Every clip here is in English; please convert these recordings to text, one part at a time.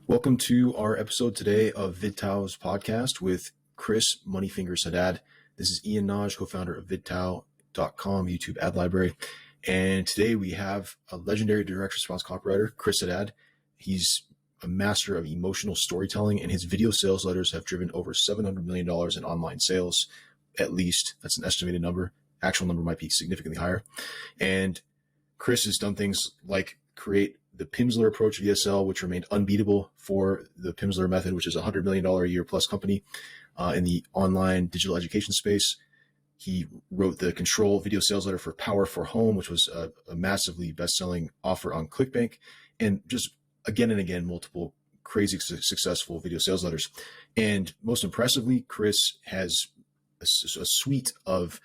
Welcome to our episode today of VidTao's podcast with Chris Moneyfingers Haddad. This is Ian Nagy, co-founder of VidTao.com YouTube ad library. And today we have a legendary direct response copywriter, Chris Haddad. He's a master of emotional storytelling, and his video sales letters have driven over $700 million in online sales, at least. That's an estimated number. Actual number might be significantly higher. And Chris has done things like create the Pimsleur approach VSL, which remained unbeatable for the Pimsleur method, which is a $100 million a year plus company in the online digital education space. He wrote the control video sales letter for Power for Home, which was a massively best-selling offer on ClickBank, and just again and again, multiple crazy successful video sales letters. And most impressively, Chris has a suite of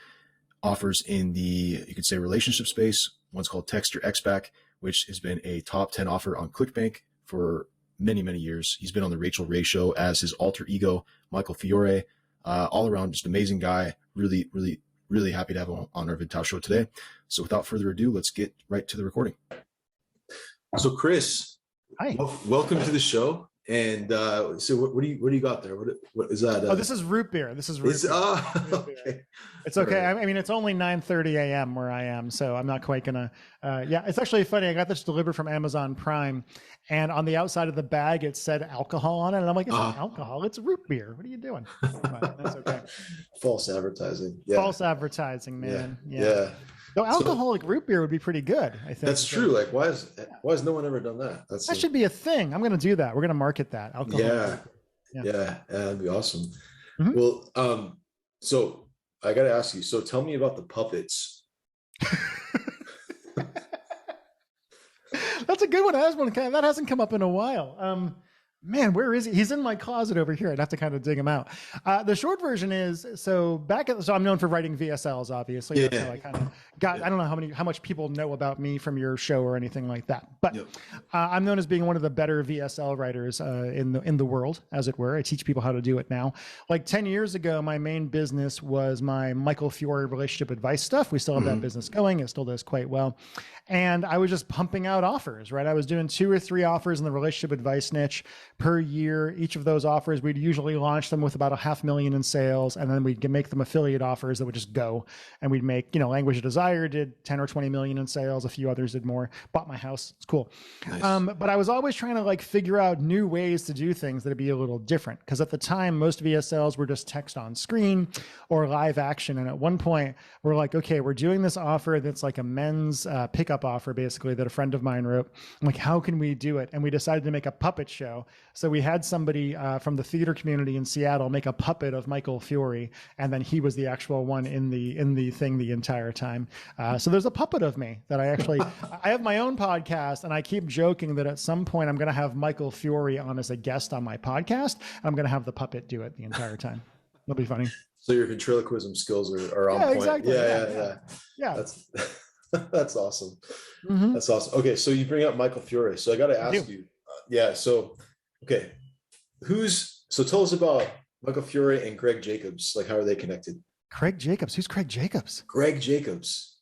offers in the, you could say, relationship space. One's called Text Your Ex Back, which has been a top 10 offer on ClickBank for many, many years. He's been on the Rachel Ray show as his alter ego, Michael Fiore. All around, just amazing guy. Really, really, really happy to have him on our VidTao show today. So without further ado, let's get right to the recording. So Chris, hi. Welcome to the show. And so what do you got there? What is that? Oh, this is root beer. This is root beer. Okay. It's okay. Right. I mean, it's only 9:30 a.m. where I am, so I'm not quite gonna. Yeah, it's actually funny. I got this delivered from Amazon Prime, and on the outside of the bag it said alcohol on it, and I'm like, it's not alcohol. It's root beer. What are you doing? But that's okay. False advertising. Yeah. False advertising, man. Yeah. Though alcoholic root beer would be pretty good, I think. That's true. Like, why has no one ever done that? That should be a thing. I'm going to do that. We're going to market that. Yeah, that'd be awesome. Mm-hmm. Well, so I got to ask you. So tell me about the puppets. That's a good one. That hasn't come up in a while. Man, where is he? He's in my closet over here. I'd have to kind of dig him out. The short version is, so I'm known for writing VSLs, obviously. Yeah. That's how I kind of got, I don't know how much people know about me from your show or anything like that, but I'm known as being one of the better VSL writers in the world, as it were. I teach people how to do it now. Like 10 years ago, my main business was my Michael Fiore relationship advice stuff. We still have that business going. It still does quite well. And I was just pumping out offers, right? I was doing 2 or 3 offers in the relationship advice niche per year. Each of those offers, we'd usually launch them with about $500,000 in sales, and then we'd make them affiliate offers that would just go. And we'd make, Language of Desire did 10 or 20 million in sales. A few others did more. Bought My House. It's cool. Nice. But I was always trying to figure out new ways to do things that'd be a little different. Because at the time, most VSLs were just text on screen or live action. And at one point, we're like, okay, we're doing this offer that's like a men's pickup offer, basically, that a friend of mine wrote. I'm like, how can we do it? And we decided to make a puppet show. So we had somebody from the theater community in Seattle make a puppet of Michael Fiore, and then he was the actual one in the thing the entire time. So there's a puppet of me that I have my own podcast, and I keep joking that at some point I'm going to have Michael Fiore on as a guest on my podcast, and I'm going to have the puppet do it the entire time. It'll be funny. So your ventriloquism skills are on point. Exactly. Yeah. That's awesome. Mm-hmm. That's awesome. Okay, so you bring up Michael Fiore. So I got to ask you. So okay, so tell us about Michael Fiore and Greg Jacobs. How are they connected? Craig Jacobs. Who's Craig Jacobs? Greg Jacobs.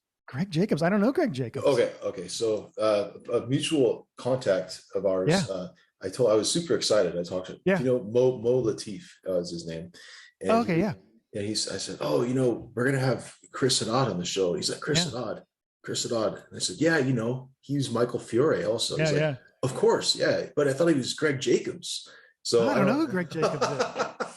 I don't know Greg Jacobs. Okay. So a mutual contact of ours. Yeah. I was super excited. I talked to Mo Latif is his name. And And I said, we're gonna have Chris Haddad on the show. He's like, Chris Haddad. And I said, he's Michael Fiore also. He's like, of course, but I thought he was Greg Jacobs. So I don't know who Greg Jacobs is.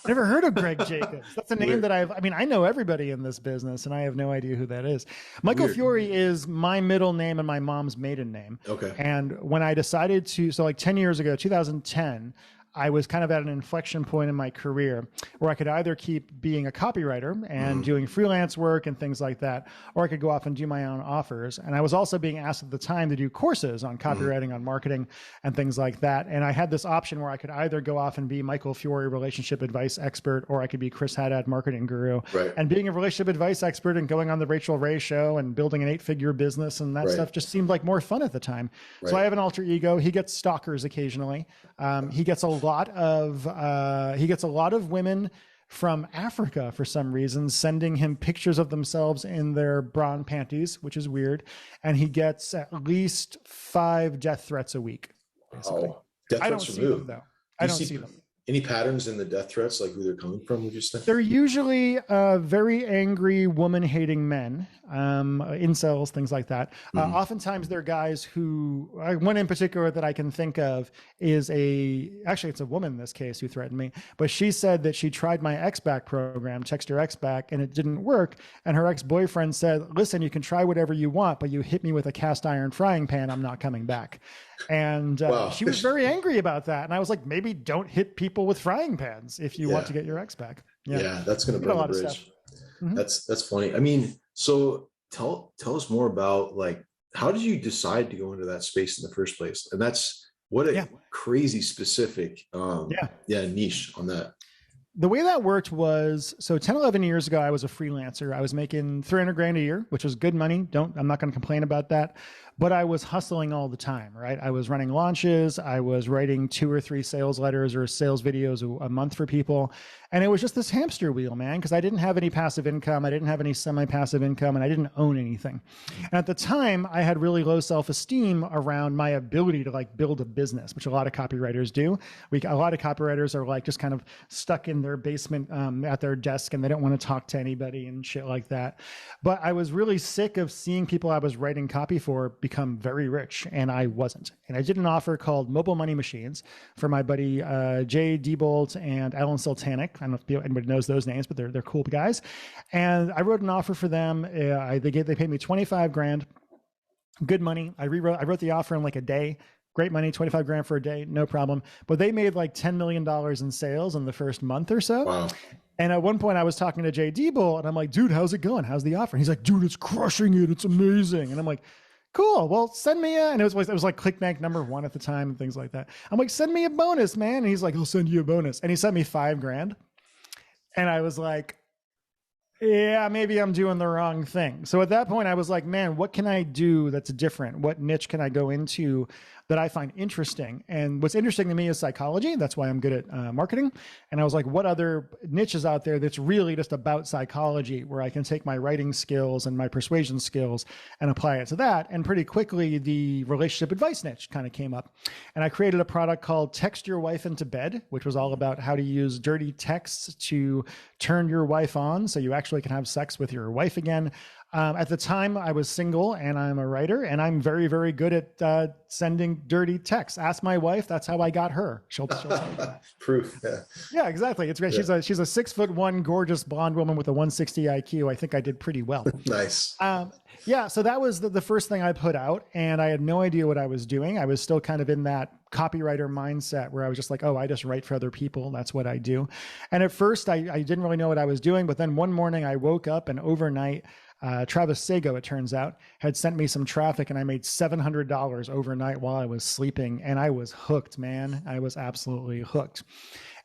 Never heard of Greg Jacobs. That's a name that I know everybody in this business, and I have no idea who that is. Michael Fiore is my middle name and my mom's maiden name. Okay. And when I decided to, 10 years ago, 2010, I was kind of at an inflection point in my career where I could either keep being a copywriter and doing freelance work and things like that, or I could go off and do my own offers. And I was also being asked at the time to do courses on copywriting, on marketing and things like that. And I had this option where I could either go off and be Michael Fiore, relationship advice expert, or I could be Chris Haddad, marketing guru. Right. And being a relationship advice expert and going on the Rachel Ray show and building an 8-figure business and that stuff just seemed like more fun at the time. Right. So I have an alter ego. He gets stalkers occasionally. He gets a lot of women from Africa for some reason, sending him pictures of themselves in their bra and panties, which is weird. And he gets at least 5 death threats a week. Basically. Oh, death I don't threats see from who? them though. I don't see them. Any patterns in the death threats, like who they're coming from, would you say? They're usually very angry, woman-hating men, incels, things like that. Oftentimes they're guys who, one in particular that I can think of is actually it's a woman in this case who threatened me, but she said that she tried my X-Back program, Text Your X-Back, and it didn't work. And her ex-boyfriend said, listen, you can try whatever you want, but you hit me with a cast iron frying pan, I'm not coming back. And wow. She was very angry about that. And I was like, maybe don't hit people with frying pans if you want to get your ex back. Yeah, that's going to burn the bridge. That's funny. I mean, so tell us more about, like, how did you decide to go into that space in the first place? And that's what a crazy specific niche on that. The way that worked was, so 10, 11 years ago, I was a freelancer. I was making 300 grand a year, which was good money. I'm not going to complain about that, but I was hustling all the time, right? I was running launches. I was writing 2 or 3 sales letters or sales videos a month for people. And it was just this hamster wheel, man, because I didn't have any passive income. I didn't have any semi-passive income, and I didn't own anything. And at the time, I had really low self-esteem around my ability to like build a business, which a lot of copywriters do. A lot of copywriters are like just kind of stuck in their basement at their desk, and they don't want to talk to anybody and shit like that. But I was really sick of seeing people I was writing copy for become very rich, and I wasn't. And I did an offer called Mobile Money Machines for my buddy Jay Diebold and Alan Sultanic. I don't know if anybody knows those names, but they're cool guys. And I wrote an offer for them. They paid me 25 grand, good money. I wrote the offer in like a day. Great money, 25 grand for a day, no problem. But they made like $10 million in sales in the first month or so. Wow. And at one point I was talking to Jay Diebold and I'm like, dude, how's it going? How's the offer? And he's like, dude, it's crushing it. It's amazing. And I'm like, cool. Well, send me and it was like ClickBank #1 at the time and things like that. I'm like, send me a bonus, man. And he's like, I'll send you a bonus. And he sent me 5 grand. And I was like, yeah, maybe I'm doing the wrong thing. So at that point I was like, man, what can I do that's different? What niche can I go into that I find interesting? And what's interesting to me is psychology. That's why I'm good at marketing. And I was like, what other niches out there that's really just about psychology where I can take my writing skills and my persuasion skills and apply it to that? And pretty quickly, the relationship advice niche kind of came up. And I created a product called Text Your Wife into Bed, which was all about how to use dirty texts to turn your wife on so you actually can have sex with your wife again. At the time, I was single and I'm a writer, and I'm very, very good at sending dirty texts. Ask my wife. That's how I got her. She'll proof. Yeah. Yeah, exactly. It's great. Yeah. She's a 6'1", gorgeous blonde woman with a 160 IQ. I think I did pretty well. Nice. Yeah. So that was the first thing I put out, and I had no idea what I was doing. I was still kind of in that copywriter mindset where I was just like, oh, I just write for other people. That's what I do. And at first I didn't really know what I was doing. But then one morning I woke up and overnight, Travis Sago, it turns out, had sent me some traffic, and I made $700 overnight while I was sleeping. And I was hooked, man. I was absolutely hooked.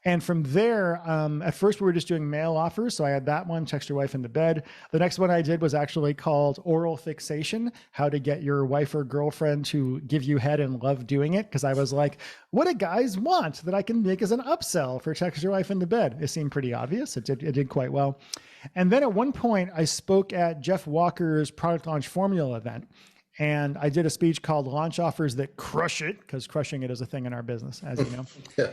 And from there, at first we were just doing mail offers. So I had that one, Text Your Wife into Bed. The next one I did was actually called Oral Fixation, how to get your wife or girlfriend to give you head and love doing it. Because I was like, what do guys want that I can make as an upsell for Text Your Wife into Bed? It seemed pretty obvious. It did quite well. And then at one point I spoke at Jeff Walker's product launch formula event. And I did a speech called Launch Offers That Crush It, because crushing it is a thing in our business, as you know. Yeah.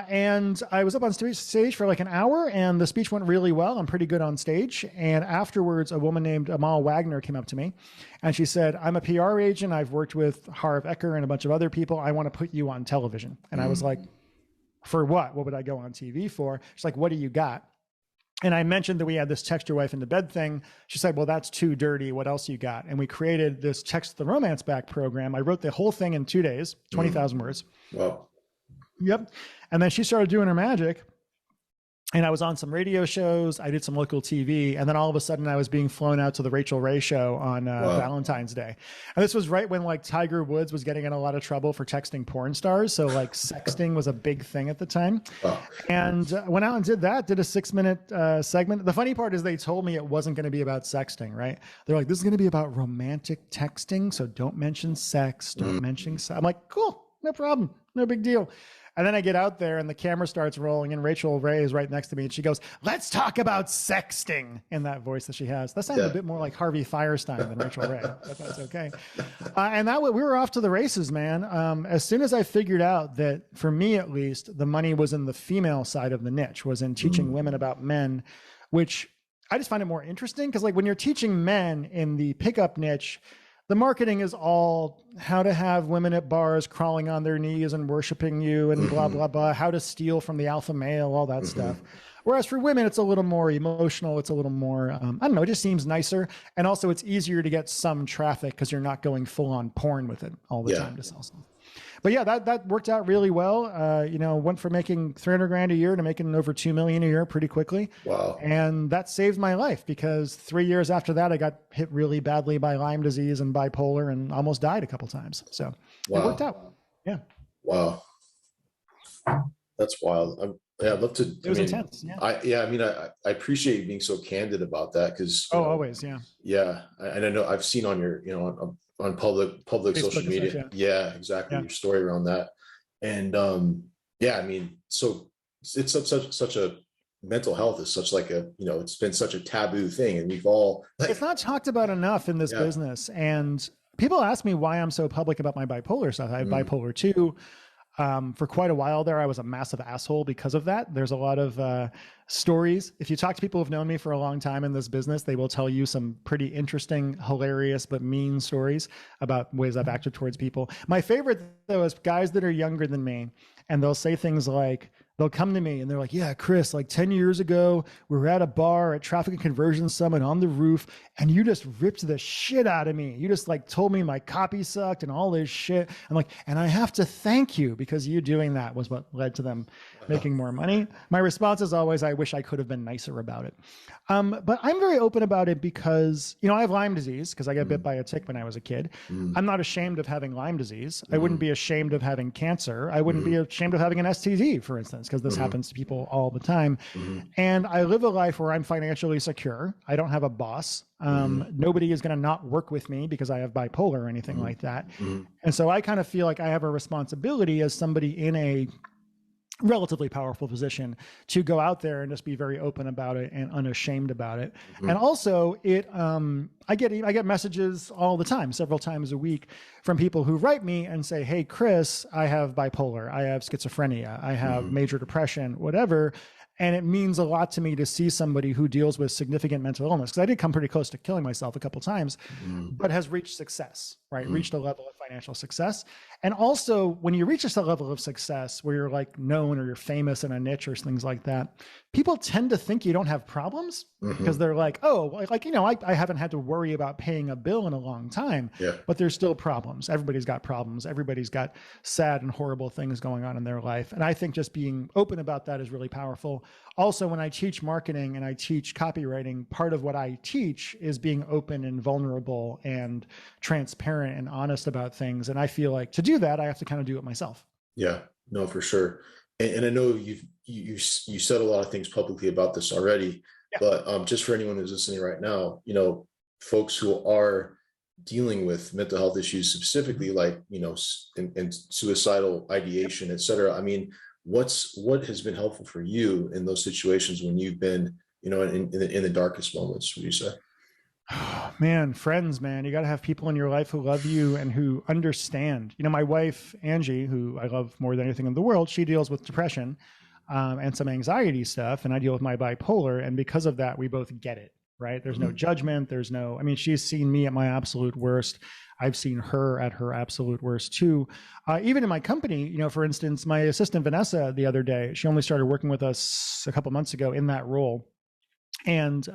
And I was up on stage for like an hour, and the speech went really well. I'm pretty good on stage. And afterwards, a woman named Amal Wagner came up to me, and she said, I'm a PR agent. I've worked with Harv Eker and a bunch of other people. I want to put you on television. And I was like, for what? What would I go on TV for? She's like, what do you got? And I mentioned that we had this Text Your Wife into Bed thing. She said, well, that's too dirty. What else you got? And we created this Text the Romance Back program. I wrote the whole thing in 2 days, 20,000 words. Wow. Yep. And then she started doing her magic, and I was on some radio shows. I did some local TV. And then all of a sudden I was being flown out to the Rachel Ray show on Valentine's Day. And this was right when like Tiger Woods was getting in a lot of trouble for texting porn stars. So like sexting was a big thing at the time. Wow. And went out and did a 6-minute segment. The funny part is they told me it wasn't going to be about sexting, right? They're like, this is going to be about romantic texting. So don't mention sex, don't mention sex. I'm like, cool, no problem. No big deal. And then I get out there and the camera starts rolling and Rachel Ray is right next to me and she goes, "Let's talk about sexting," in that voice that she has. That sounds a bit more like Harvey Firestein than Rachel Ray, but that's okay. And we were off to the races, man. As soon as I figured out that, for me at least, the money was in the female side of the niche, was in teaching women about men, which I just find it more interesting because, like, when you're teaching men in the pickup niche, the marketing is all how to have women at bars crawling on their knees and worshiping you and blah, blah, blah, how to steal from the alpha male, all that stuff. Whereas for women, it's a little more emotional. It's a little more, I don't know, it just seems nicer. And also it's easier to get some traffic because you're not going full on porn with it all the time to sell something. But yeah, that worked out really well. Went from making 300 grand a year to making over 2 million a year pretty quickly. Wow. And that saved my life because 3 years after that, I got hit really badly by Lyme disease and bipolar and almost died a couple times. So it worked out. Yeah. Wow. That's wild. I'd love to. It was intense. Yeah. I appreciate you being so candid about that because. Always. Yeah. Yeah. And I know I've seen on your, on public Facebook social media. Stuff, Exactly. Your story around that. And so it's such a mental health is such like a, it's been such a taboo thing. And we've all, it's not talked about enough in this business. And people ask me why I'm so public about my bipolar stuff. I have bipolar 2. For quite a while there, I was a massive asshole because of that. There's a lot of stories. If you talk to people who've known me for a long time in this business, they will tell you some pretty interesting, hilarious, but mean stories about ways I've acted towards people. My favorite, though, is guys that are younger than me, and they'll say things like, they'll come to me and they're like, "Yeah, Chris, like 10 years ago, we were at a bar at Traffic and Conversion Summit on the roof, and you just ripped the shit out of me. You just like told me my copy sucked and all this shit." I'm like, "And I have to thank you because you doing that was what led to them making more money." My response is always, I wish I could have been nicer about it. But I'm very open about it because, I have Lyme disease because I got bit by a tick when I was a kid. I'm not ashamed of having Lyme disease. I wouldn't be ashamed of having cancer. I wouldn't be ashamed of having an STD, for instance, because this happens to people all the time. And I live a life where I'm financially secure. I don't have a boss. Nobody is going to not work with me because I have bipolar or anything like that. And so I kind of feel like I have a responsibility as somebody in a relatively powerful position to go out there and just be very open about it and unashamed about it. And also I get messages all the time, several times a week, from people who write me and say, "Hey, Chris, I have bipolar, I have schizophrenia, I have major depression, whatever." And it means a lot to me to see somebody who deals with significant mental illness, because I did come pretty close to killing myself a couple of times, but has reached success, right? Reached a level of financial success. And also when you reach this level of success where you're like known or you're famous in a niche or things like that, people tend to think you don't have problems because they're like, "Oh, like, I haven't had to worry about paying a bill in a long time, but there's still problems. Everybody's got problems. Everybody's got sad and horrible things going on in their life." And I think just being open about that is really powerful. Also, when I teach marketing and I teach copywriting, part of what I teach is being open and vulnerable and transparent and honest about things. And I feel like to do that, I have to kind of do it myself. Yeah, no, for sure. And I know you said a lot of things publicly about this already, but just for anyone who's listening right now, folks who are dealing with mental health issues, specifically like, and suicidal ideation, et cetera. I mean, what has been helpful for you in those situations when you've been, in the darkest moments, would you say? Man, friends, man, you got to have people in your life who love you and who understand. My wife, Angie, who I love more than anything in the world, she deals with depression and some anxiety stuff, and I deal with my bipolar. And because of that, we both get it, right? There's no judgment. She's seen me at my absolute worst. I've seen her at her absolute worst too. Even in my company, for instance, my assistant Vanessa the other day, she only started working with us a couple months ago in that role. And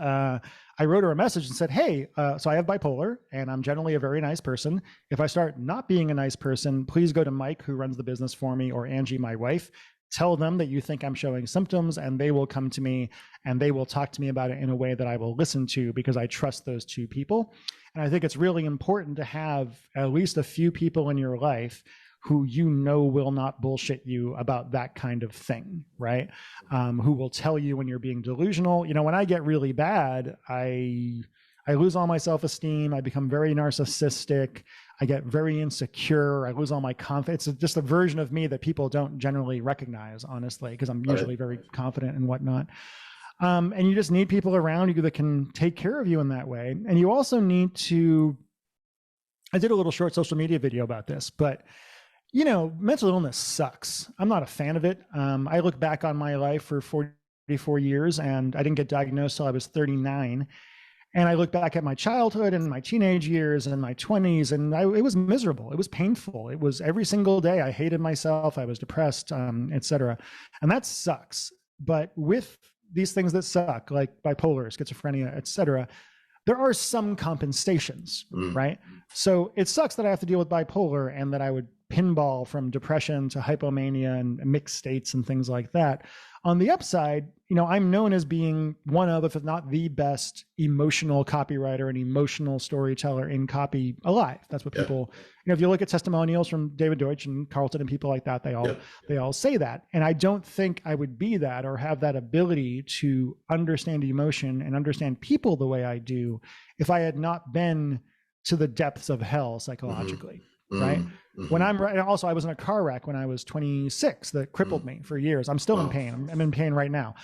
I wrote her a message and said, "Hey, so I have bipolar and I'm generally a very nice person. If I start not being a nice person, please go to Mike, who runs the business for me, or Angie, my wife. Tell them that you think I'm showing symptoms, and they will come to me and they will talk to me about it in a way that I will listen to, because I trust those two people." And I think it's really important to have at least a few people in your life who will not bullshit you about that kind of thing, right? Who will tell you when you're being delusional. When I get really bad, I lose all my self-esteem. I become very narcissistic. I get very insecure. I lose all my confidence. It's just a version of me that people don't generally recognize, honestly, because I'm usually very confident and whatnot. And you just need people around you that can take care of you in that way. And you also need to, I did a little short social media video about this, but you know, mental illness sucks. I'm not a fan of it. I look back on my life for 44 years and I didn't get diagnosed till I was 39. And I look back at my childhood and my teenage years and my 20s, and it was miserable. It was painful. It was every single day. I hated myself. I was depressed, etc. And that sucks. But with these things that suck, like bipolar, schizophrenia, etc., there are some compensations, right? So it sucks that I have to deal with bipolar and that I would pinball from depression to hypomania and mixed states and things like that. On the upside, you know, I'm known as being one of, if not the best emotional copywriter and emotional storyteller in copy alive. That's what people, you know, if you look at testimonials from David Deutsch and Carlton and people like that, they all say that. And I don't think I would be that or have that ability to understand emotion and understand people the way I do if I had not been to the depths of hell psychologically. Right. When also I was in a car wreck when I was 26 that crippled me for years. I'm still in pain. I'm in pain right now.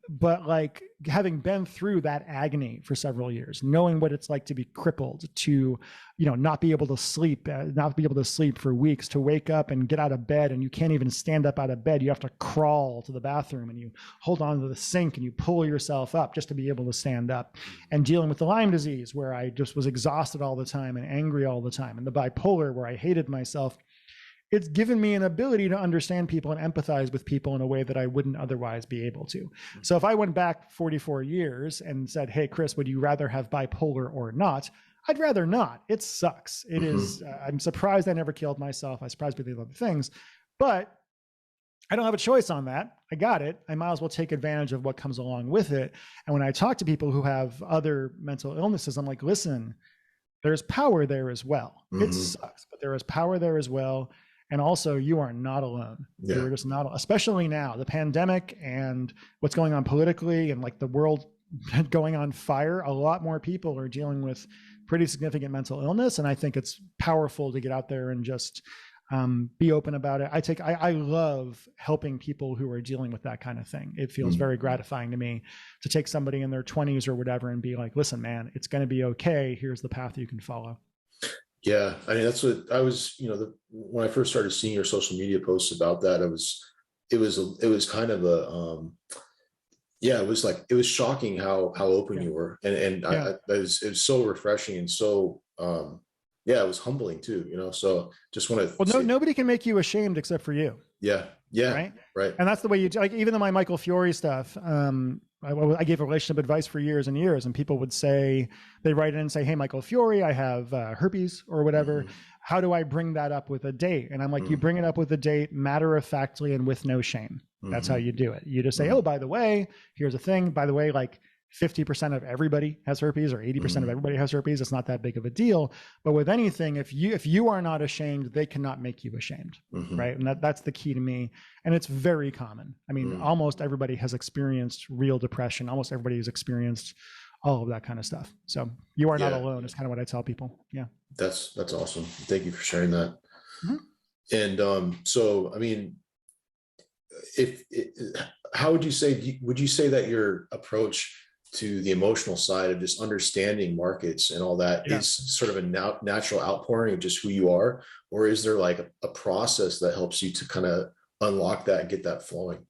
But like having been through that agony for several years, knowing what it's like to be crippled, to, you know, not be able to sleep for weeks, to wake up and get out of bed and you can't even stand up out of bed. You have to crawl to the bathroom and you hold on to the sink and you pull yourself up just to be able to stand up, and dealing with the Lyme disease where I just was exhausted all the time and angry all the time, and the bipolar where I hated myself. It's given me an ability to understand people and empathize with people in a way that I wouldn't otherwise be able to. So if I went back 44 years and said, hey, Chris, would you rather have bipolar or not? I'd rather not. It sucks. It is. I'm surprised I never killed myself. I'm surprised with the other things, but I don't have a choice on that. I got it. I might as well take advantage of what comes along with it. And when I talk to people who have other mental illnesses, I'm like, listen, there's power there as well. It sucks, but there is power there as well. And also, you are not alone. Yeah. You're just not, especially now, the pandemic and what's going on politically and like the world going on fire. A lot more people are dealing with pretty significant mental illness. And I think it's powerful to get out there and just be open about it. I love helping people who are dealing with that kind of thing. It feels very gratifying to me to take somebody in their 20s or whatever and be like, listen, man, it's going to be okay. Here's the path you can follow. Yeah. I mean, that's what I was, you know, when I first started seeing your social media posts about that, it was kind of a, it was shocking how open you were. And it was so refreshing and so, it was humbling too, you know, so just want to. Well, nobody can make you ashamed except for you. Yeah. Yeah. Right. And that's the way you, like, even in my Michael Fiore stuff, I gave relationship advice for years and years, and people would say, they write in and say, hey, Michael Fiore, I have herpes or whatever. How do I bring that up with a date? And I'm like, you bring it up with a date, matter-of-factly and with no shame. That's how you do it. You just say, oh, by the way, here's a thing. By the way, like 50% of everybody has herpes or 80% of everybody has herpes. It's not that big of a deal. But with anything, if you are not ashamed, they cannot make you ashamed, right? And that's the key to me. And it's very common. I mean, almost everybody has experienced real depression. Almost everybody has experienced all of that kind of stuff. So you are not alone. Is kind of what I tell people. Yeah. That's awesome. Thank you for sharing that. And so, I mean, how would you say that your approach to the emotional side of just understanding markets and all that is sort of a natural outpouring of just who you are? Or is there like a process that helps you to kind of unlock that and get that flowing?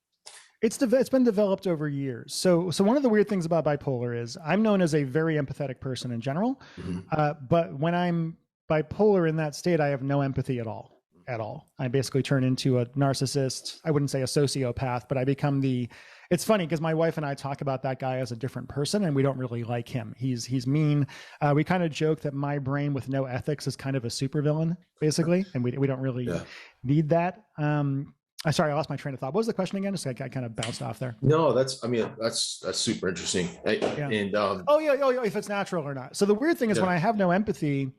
It's been developed over years. So one of the weird things about bipolar is I'm known as a very empathetic person in general. But when I'm bipolar in that state, I have no empathy at all. I basically turn into a narcissist. I wouldn't say a sociopath, but I become it's funny because my wife and I talk about that guy as a different person and we don't really like him. He's mean. We kind of joke that my brain with no ethics is kind of a supervillain basically. And we don't really need that. Sorry, I lost my train of thought. What was the question again? Just I kind of bounced off there. No, that's super interesting. And if it's natural or not. So the weird thing is when I have no empathy,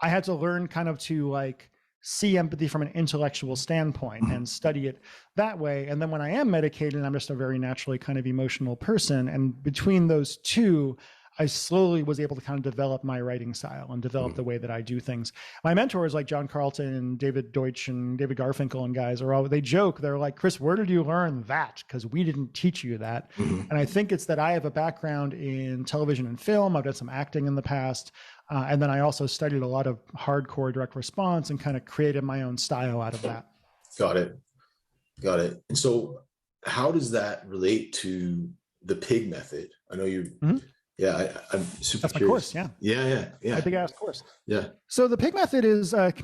I had to learn kind of to like see empathy from an intellectual standpoint and study it that way. And then when I am medicated, I'm just a very naturally kind of emotional person. And between those two, I slowly was able to kind of develop my writing style and develop the way that I do things. My mentors like John Carlton and David Deutsch and David Garfinkel and guys they joke. They're like, Chris, where did you learn that? Because we didn't teach you that. And I think it's that I have a background in television and film. I've done some acting in the past. And then I also studied a lot of hardcore direct response and kind of created my own style out of that. Got it. And so how does that relate to the pig method? I know you, I'm super That's curious. My course, yeah. Yeah. My big ass course. Yeah. So the pig method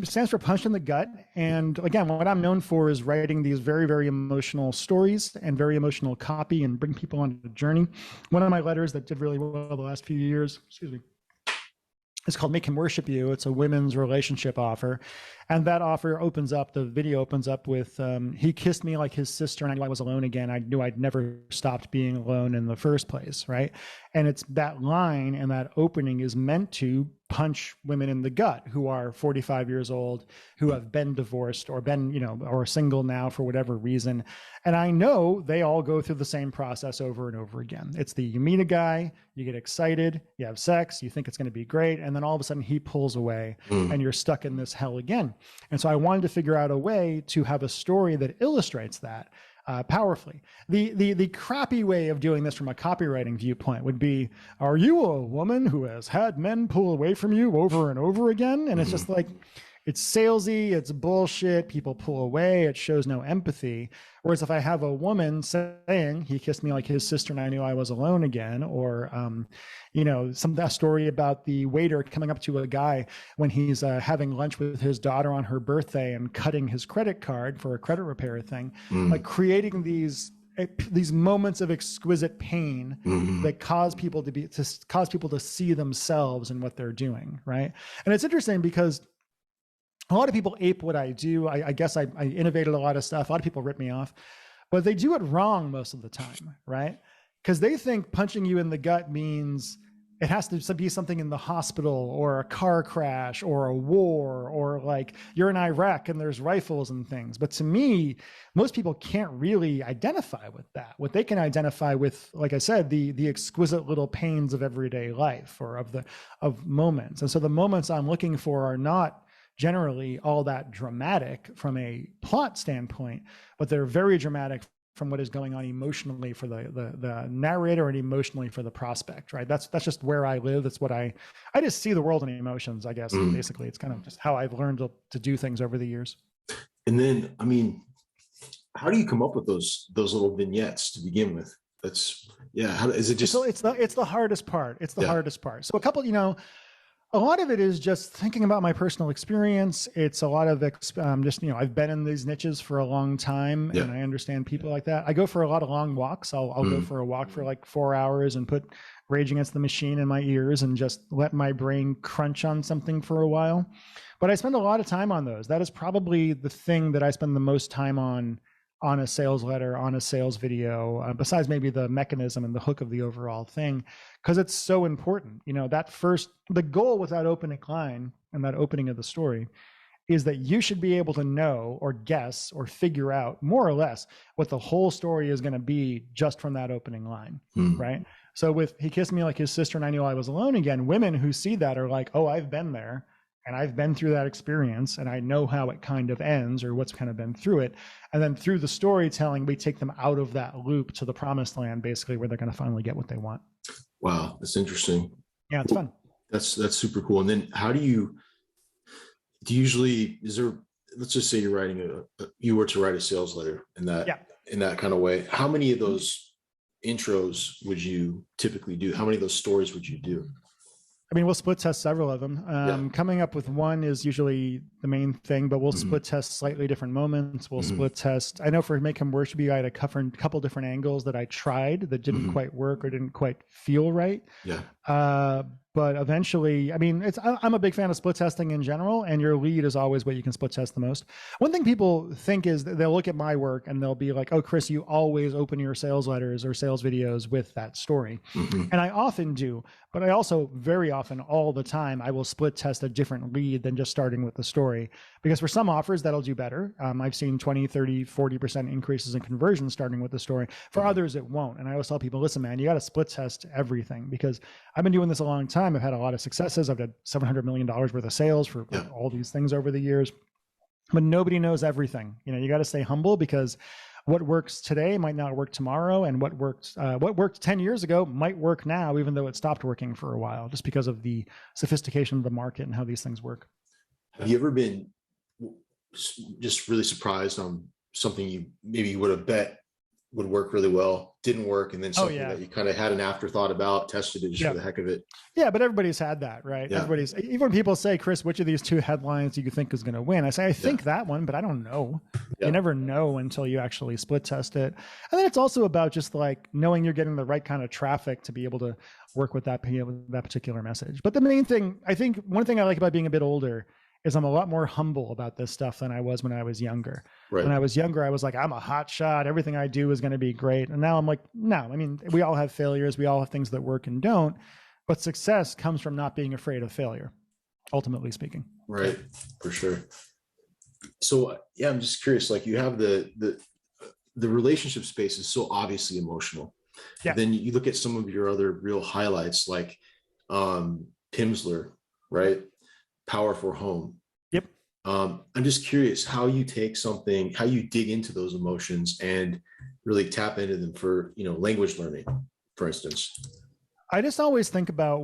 stands for punch in the gut. And again, what I'm known for is writing these very, very emotional stories and very emotional copy and bring people on a journey. One of my letters that did really well the last few years, it's called Make Him Worship You. It's a women's relationship offer. And that offer the video opens up with, he kissed me like his sister and I knew I was alone again. I knew I'd never stopped being alone in the first place, right? And it's that line and that opening is meant to punch women in the gut who are 45 years old, who have been divorced or been, or single now for whatever reason. And I know they all go through the same process over and over again. It's you meet a guy, you get excited, you have sex, you think it's going to be great. And then all of a sudden he pulls away and you're stuck in this hell again. And so I wanted to figure out a way to have a story that illustrates that powerfully. The crappy way of doing this from a copywriting viewpoint would be, are you a woman who has had men pull away from you over and over again? And it's just like, it's salesy, it's bullshit, people pull away, it shows no empathy. Whereas if I have a woman saying, he kissed me like his sister and I knew I was alone again, or, that story about the waiter coming up to a guy when he's having lunch with his daughter on her birthday and cutting his credit card for a credit repair thing, like creating these moments of exquisite pain that cause people to see themselves in what they're doing, right? And it's interesting because a lot of people ape what I do. I guess I innovated a lot of stuff. A lot of people rip me off, but they do it wrong most of the time, right? Because they think punching you in the gut means it has to be something in the hospital or a car crash or a war or like you're in Iraq and there's rifles and things. But to me, most people can't really identify with that. What they can identify with, like I said, the exquisite little pains of everyday life or of moments. And so the moments I'm looking for are not generally all that dramatic from a plot standpoint, but they're very dramatic from what is going on emotionally for the narrator and emotionally for the prospect, right? That's just where I live. That's what I just see the world in emotions, I guess. Basically, it's kind of just how I've learned to do things over the years. And then, how do you come up with those little vignettes to begin with? How is it just? So it's the hardest part. It's the hardest part. So a couple, a lot of it is just thinking about my personal experience. It's a lot of I've been in these niches for a long time and I understand people like that. I go for a lot of long walks. I'll go for a walk for like 4 hours and put Rage Against the Machine in my ears and just let my brain crunch on something for a while. But I spend a lot of time on those. That is probably the thing that I spend the most time on a sales letter, on a sales video, besides maybe the mechanism and the hook of the overall thing, because it's so important. The goal with that opening line and that opening of the story is that you should be able to know or guess or figure out more or less what the whole story is going to be just from that opening line, right? So with he kissed me like his sister and I knew I was alone again, women who see that are like, oh, I've been there. And I've been through that experience and I know how it kind of ends or what's kind of been through it. And then through the storytelling, we take them out of that loop to the promised land, basically, where they're going to finally get what they want. Wow. That's interesting. Yeah, it's fun. That's super cool. And then how do you usually, let's just say you're writing you were to write a sales letter in that kind of way. How many of those intros would you typically do? How many of those stories would you do? We'll split test several of them. Coming up with one is usually the main thing, but we'll split test slightly different moments. We'll split test. I know for Make Him Worship You, I had a couple different angles that I tried that didn't quite work or didn't quite feel right. But eventually, I'm a big fan of split testing in general, and your lead is always what you can split test the most. One thing people think is that they'll look at my work and they'll be like, oh, Chris, you always open your sales letters or sales videos with that story. And I often do, but I also very often, all the time, I will split test a different lead than just starting with the story. story, because for some offers that'll do better. I've seen 20, 30, 40% increases in conversion starting with the story. For others, it won't. And I always tell people, listen, man, you got to split test everything, because I've been doing this a long time. I've had a lot of successes. I've had $700 million worth of sales for all these things over the years, but nobody knows everything. You got to stay humble, because what works today might not work tomorrow, and what worked 10 years ago might work now, even though it stopped working for a while, just because of the sophistication of the market and how these things work. Have you ever been just really surprised on something you would have bet would work really well, didn't work, and then something that you kind of had an afterthought about, tested it just for the heck of it? Yeah, but everybody's had that, right? Yeah. Even when people say, Chris, which of these two headlines do you think is going to win? I say, I think that one, but I don't know. Yeah. You never know until you actually split test it. And then it's also about just like knowing you're getting the right kind of traffic to be able to work with that particular message. But the main thing, I think one thing I like about being a bit older is I'm a lot more humble about this stuff than I was when I was younger. Right. When I was younger, I was like, I'm a hot shot. Everything I do is going to be great. And now I'm like, no, I mean, we all have failures. We all have things that work and don't, but success comes from not being afraid of failure, ultimately speaking. Right. For sure. So yeah, I'm just curious, like you have the relationship space is so obviously emotional. Yeah. Then you look at some of your other real highlights, like Pimsleur, right? Power for Home. Yep. I'm just curious how you take something, how you dig into those emotions and really tap into them for, language learning, for instance. I just always think about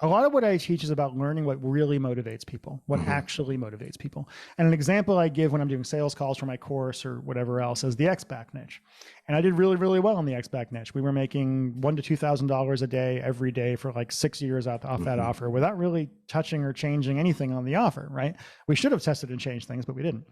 a lot of what I teach is about learning what really motivates people, what actually motivates people. And an example I give when I'm doing sales calls for my course or whatever else is the X-Back niche. And I did really, really well in the X-Back niche. We were making $1,000 to $2,000 a day, every day for like 6 years off that offer, without really touching or changing anything on the offer, right? We should have tested and changed things, but we didn't.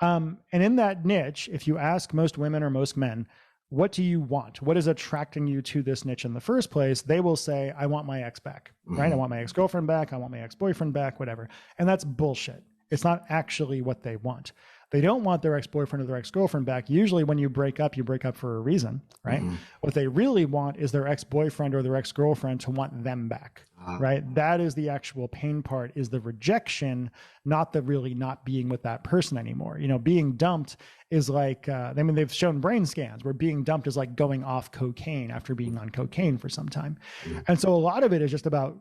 And in that niche, if you ask most women or most men, what do you want? What is attracting you to this niche in the first place? They will say, I want my ex back, right? I want my ex-girlfriend back. I want my ex-boyfriend back, whatever. And that's bullshit. It's not actually what they want. They don't want their ex-boyfriend or their ex-girlfriend back. Usually when you break up for a reason, right? What they really want is their ex-boyfriend or their ex-girlfriend to want them back, right? That is the actual pain part, is the rejection, not the really not being with that person anymore. Being dumped is like, they've shown brain scans where being dumped is like going off cocaine after being on cocaine for some time. And so a lot of it is just about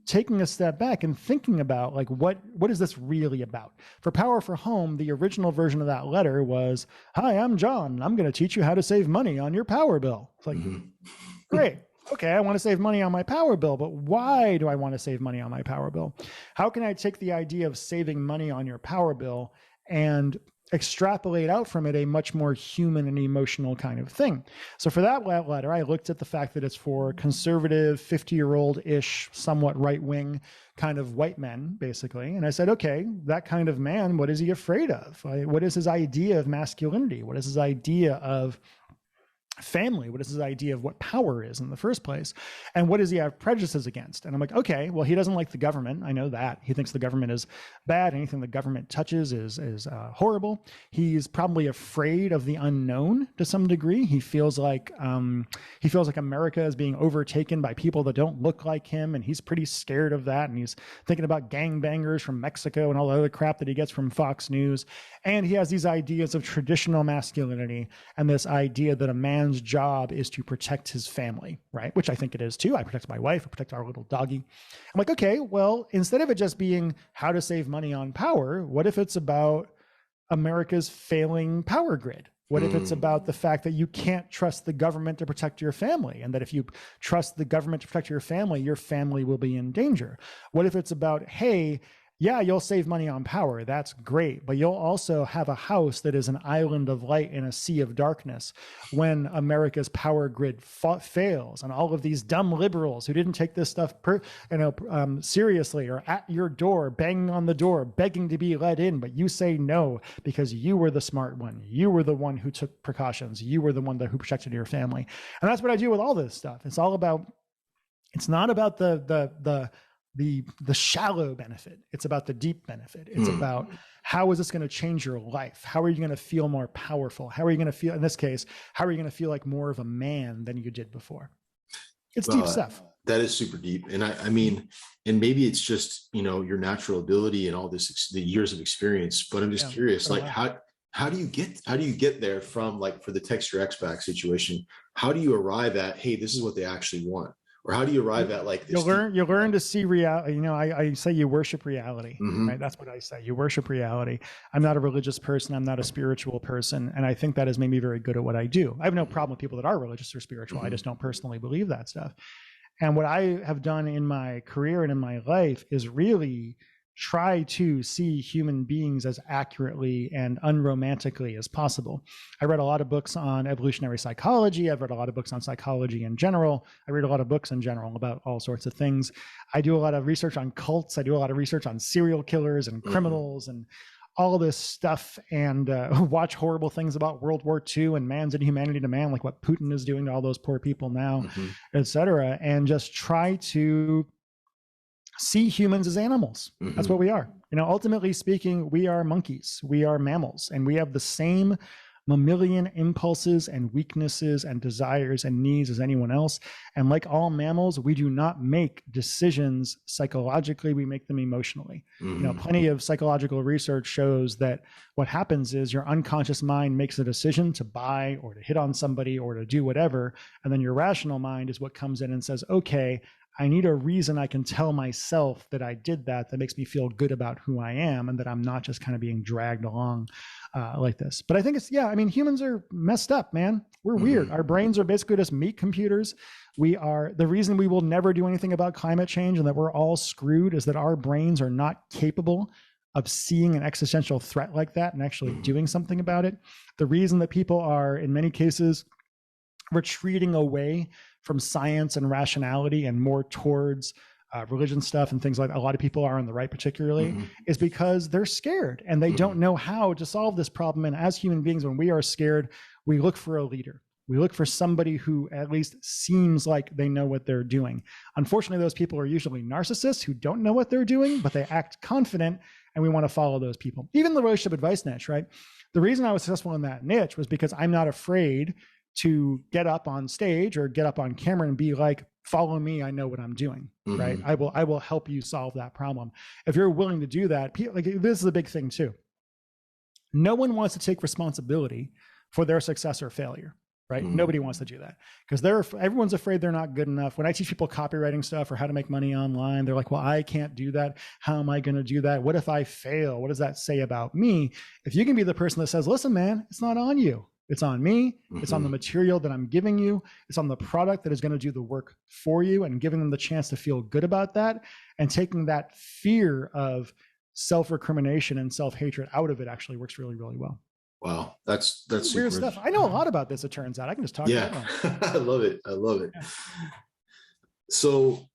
taking a step back and thinking about like, what is this really about? For Power for Home, the original version of that letter was, hi, I'm John. I'm going to teach you how to save money on your power bill. It's like, great. Okay, I want to save money on my power bill, but why do I want to save money on my power bill? How can I take the idea of saving money on your power bill and extrapolate out from it a much more human and emotional kind of thing? So for that letter, I looked at the fact that it's for conservative, 50-year-old-ish, somewhat right-wing kind of white men, basically. And I said, okay, that kind of man, what is he afraid of? What is his idea of masculinity? What is his idea of family? What is his idea of what power is in the first place? And what does he have prejudices against? And I'm like, okay, well, he doesn't like the government. I know that. He thinks the government is bad. Anything the government touches is horrible. He's probably afraid of the unknown to some degree. He feels like America is being overtaken by people that don't look like him, and he's pretty scared of that. And he's thinking about gangbangers from Mexico and all the other crap that he gets from Fox News. And he has these ideas of traditional masculinity and this idea that a man's job is to protect his family, right? Which I think it is too. I protect my wife, I protect our little doggy. I'm like, okay, well, instead of it just being how to save money on power, what if it's about America's failing power grid? What if it's about the fact that you can't trust the government to protect your family, and that if you trust the government to protect your family will be in danger? What if it's about, hey, yeah, you'll save money on power. That's great. But you'll also have a house that is an island of light in a sea of darkness when America's power grid fails. And all of these dumb liberals who didn't take this stuff seriously are at your door, banging on the door, begging to be let in. But you say no because you were the smart one. You were the one who took precautions. You were the one who protected your family. And that's what I do with all this stuff. It's not about the shallow benefit. It's about the deep benefit. It's about how is this going to change your life? How are you going to feel more powerful? How are you going to feel, in this case, how are you going to feel like more of a man than you did before? It's deep stuff. That is super deep. And I mean, and maybe it's just, your natural ability and all this, the years of experience, but I'm just curious, like how do you get there from, like, for the text your ex back situation, how do you arrive at, hey, this is what they actually want? Or how do you arrive at, like, this? You'll learn to see reality. I say you worship reality, right? That's what I say. You worship reality. I'm not a religious person. I'm not a spiritual person. And I think that has made me very good at what I do. I have no problem with people that are religious or spiritual. I just don't personally believe that stuff. And what I have done in my career and in my life is really try to see human beings as accurately and unromantically as possible. I read a lot of books on evolutionary psychology. I've read a lot of books on psychology in general. I read a lot of books in general about all sorts of things. I do a lot of research on cults. I do a lot of research on serial killers and criminals and all of this stuff, and watch horrible things about World War II and man's inhumanity to man, like what Putin is doing to all those poor people now, et cetera, and just try to see humans as animals. That's what we are. Ultimately speaking, we are monkeys, we are mammals, and we have the same mammalian impulses and weaknesses and desires and needs as anyone else. And like all mammals, we do not make decisions psychologically, we make them emotionally. Plenty of psychological research shows that what happens is your unconscious mind makes a decision to buy or to hit on somebody or to do whatever. And then your rational mind is what comes in and says, okay, I need a reason I can tell myself that I did that makes me feel good about who I am and that I'm not just kind of being dragged along like this. But I think humans are messed up, man. We're weird. Our brains are basically just meat computers. The reason we will never do anything about climate change and that we're all screwed is that our brains are not capable of seeing an existential threat like that and actually doing something about it. The reason that people are, in many cases, retreating away from science and rationality and more towards religion stuff and things like that, a lot of people are on the right particularly, is because they're scared and they don't know how to solve this problem. And as human beings, when we are scared, we look for a leader. We look for somebody who at least seems like they know what they're doing. Unfortunately, those people are usually narcissists who don't know what they're doing, but they act confident, and we want to follow those people. Even the relationship advice niche, right? The reason I was successful in that niche was because I'm not afraid to get up on stage or get up on camera and be like, follow me, I know what I'm doing, right? I will help you solve that problem. If you're willing to do that, like, this is a big thing too. No one wants to take responsibility for their success or failure, right? Nobody wants to do that because everyone's afraid they're not good enough. When I teach people copywriting stuff or how to make money online, they're like, well, I can't do that. How am I going to do that? What if I fail? What does that say about me? If you can be the person that says, listen, man, it's not on you. It's on me. It's on the material that I'm giving you. It's on the product that is going to do the work for you, and giving them the chance to feel good about that and taking that fear of self-recrimination and self-hatred out of it actually works really, really well. Wow. That's weird stuff. I know a lot about this, it turns out. I can just talk about it. I love it. Yeah. So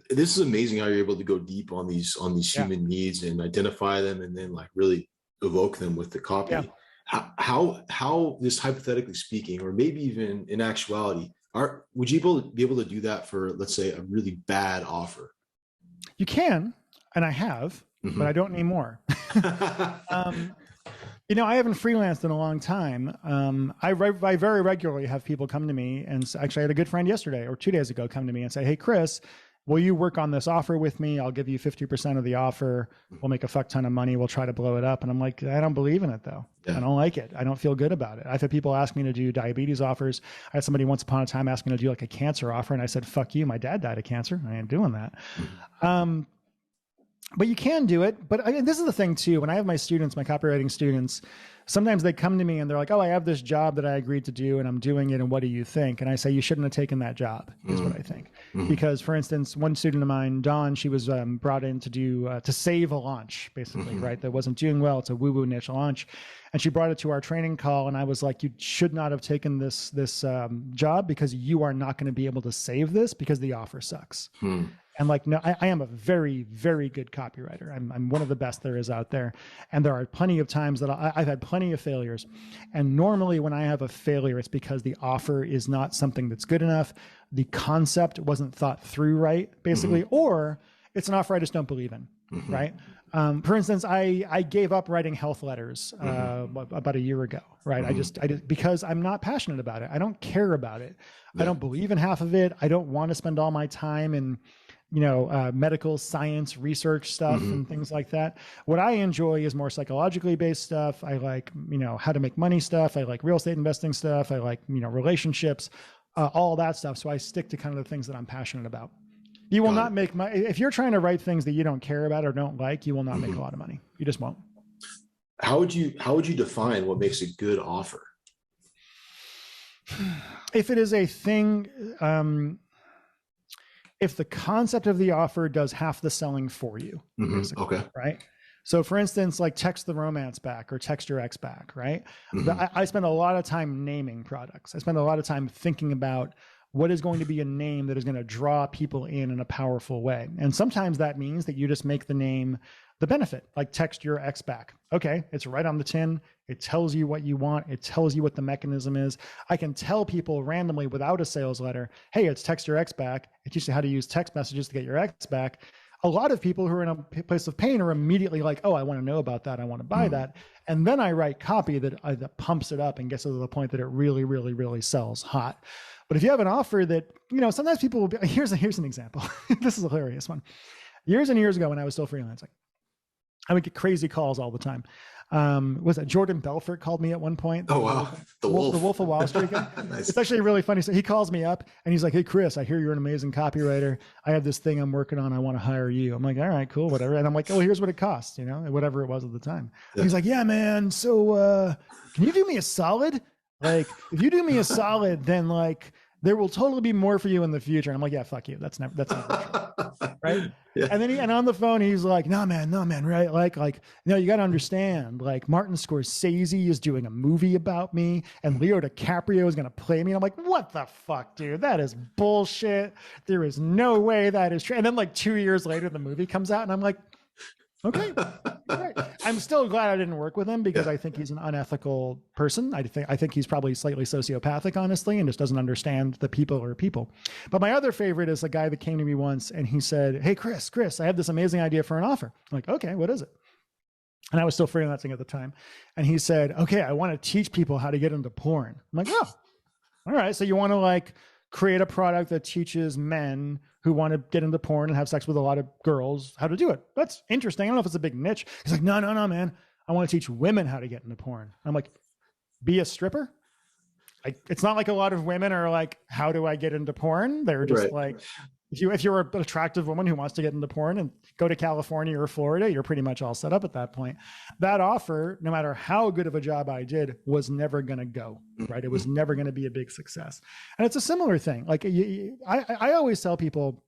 this is amazing how you're able to go deep on these human needs and identify them and then, like, really evoke them with the copy. Yeah. How this, hypothetically speaking, or maybe even in actuality, would you be able to do that for, let's say, a really bad offer? You can, and I have, but I don't anymore. I haven't freelanced in a long time. I very regularly have people come to me, and actually I had a good friend yesterday or 2 days ago come to me and say, hey, Chris, will you work on this offer with me? I'll give you 50% of the offer. We'll make a fuck ton of money. We'll try to blow it up. And I'm like, I don't believe in it though. Yeah. I don't like it. I don't feel good about it. I've had people ask me to do diabetes offers. I had somebody once upon a time ask me to do like a cancer offer. And I said, fuck you. My dad died of cancer. I ain't doing that. But you can do it. But this is the thing too. When I have my students, my copywriting students, sometimes they come to me and they're like, oh, I have this job that I agreed to do and I'm doing it. And what do you think? And I say, you shouldn't have taken that job, is what I think. Because, for instance, one student of mine, Dawn, she was brought in to save a launch, basically, right? That wasn't doing well. It's a woo-woo niche launch. And she brought it to our training call. And I was like, you should not have taken this job because you are not going to be able to save this because the offer sucks. And like, no, I am a very, very good copywriter. I'm one of the best there is out there. And there are plenty of times that I've had plenty of failures. And normally when I have a failure, it's because the offer is not something that's good enough. The concept wasn't thought through right, basically, or it's an offer I just don't believe in. right? For instance, I gave up writing health letters about a year ago, right? I just because I'm not passionate about it. I don't care about it. I don't believe in half of it. I don't want to spend all my time in, medical science research stuff and things like that. What I enjoy is more psychologically based stuff. I like, how to make money stuff. I like real estate investing stuff. I like, relationships, all that stuff. So I stick to kind of the things that I'm passionate about. You will not make money. If you're trying to write things that you don't care about or don't like, you will not make a lot of money. You just won't. How would you define what makes a good offer? If it is a thing, if the concept of the offer does half the selling for you, okay, right? So for instance, like text the romance back or text your ex back, right? I spend a lot of time naming products. I spend a lot of time thinking about what is going to be a name that is going to draw people in a powerful way. And sometimes that means that you just make the name the benefit, like text your ex back. Okay, it's right on the tin. It tells you what you want. It tells you what the mechanism is. I can tell people randomly without a sales letter, hey, it's text your ex back. It teaches you how to use text messages to get your ex back. A lot of people who are in a place of pain are immediately like, oh, I want to know about that. I want to buy that. And then I write copy that pumps it up and gets to the point that it really, really, really sells hot. But if you have an offer that, sometimes people will be, here's an example. This is a hilarious one. Years and years ago when I was still freelancing, I would get crazy calls all the time. Was that Jordan Belfort called me at one point? Oh, wow. The Wolf of Wall Street guy. Nice. It's actually really funny. So he calls me up and he's like, hey, Chris, I hear you're an amazing copywriter. I have this thing I'm working on. I want to hire you. I'm like, all right, cool, whatever. And I'm like, oh, here's what it costs, whatever it was at the time. Yeah. He's like, yeah, man. So can you do me a solid? Like, if you do me a solid, then like, there will totally be more for you in the future. And I'm like, yeah, fuck you. That's never true. Right. Yeah. And then and on the phone, he's like, no, man. Right. Like, you got to understand, like Martin Scorsese is doing a movie about me and Leo DiCaprio is going to play me. And I'm like, what the fuck, dude? That is bullshit. There is no way that is true. And then like 2 years later, the movie comes out and I'm like, okay. Right. I'm still glad I didn't work with him because I think he's an unethical person. I think he's probably slightly sociopathic, honestly, and just doesn't understand the people are people. But my other favorite is a guy that came to me once and he said, hey, Chris, I have this amazing idea for an offer. I'm like, okay, what is it? And I was still freelancing at the time. And he said, okay, I want to teach people how to get into porn. I'm like, oh, all right. So you want to like create a product that teaches men who want to get into porn and have sex with a lot of girls how to do it. That's interesting. I don't know if it's a big niche. He's like, no, man. I want to teach women how to get into porn. I'm like, be a stripper? Like, it's not like a lot of women are like, how do I get into porn? They're just like, if you're an attractive woman who wants to get into porn and go to California or Florida, you're pretty much all set up at that point. That offer, no matter how good of a job I did, was never going to go, right? It was never going to be a big success. And it's a similar thing. Like I always tell people,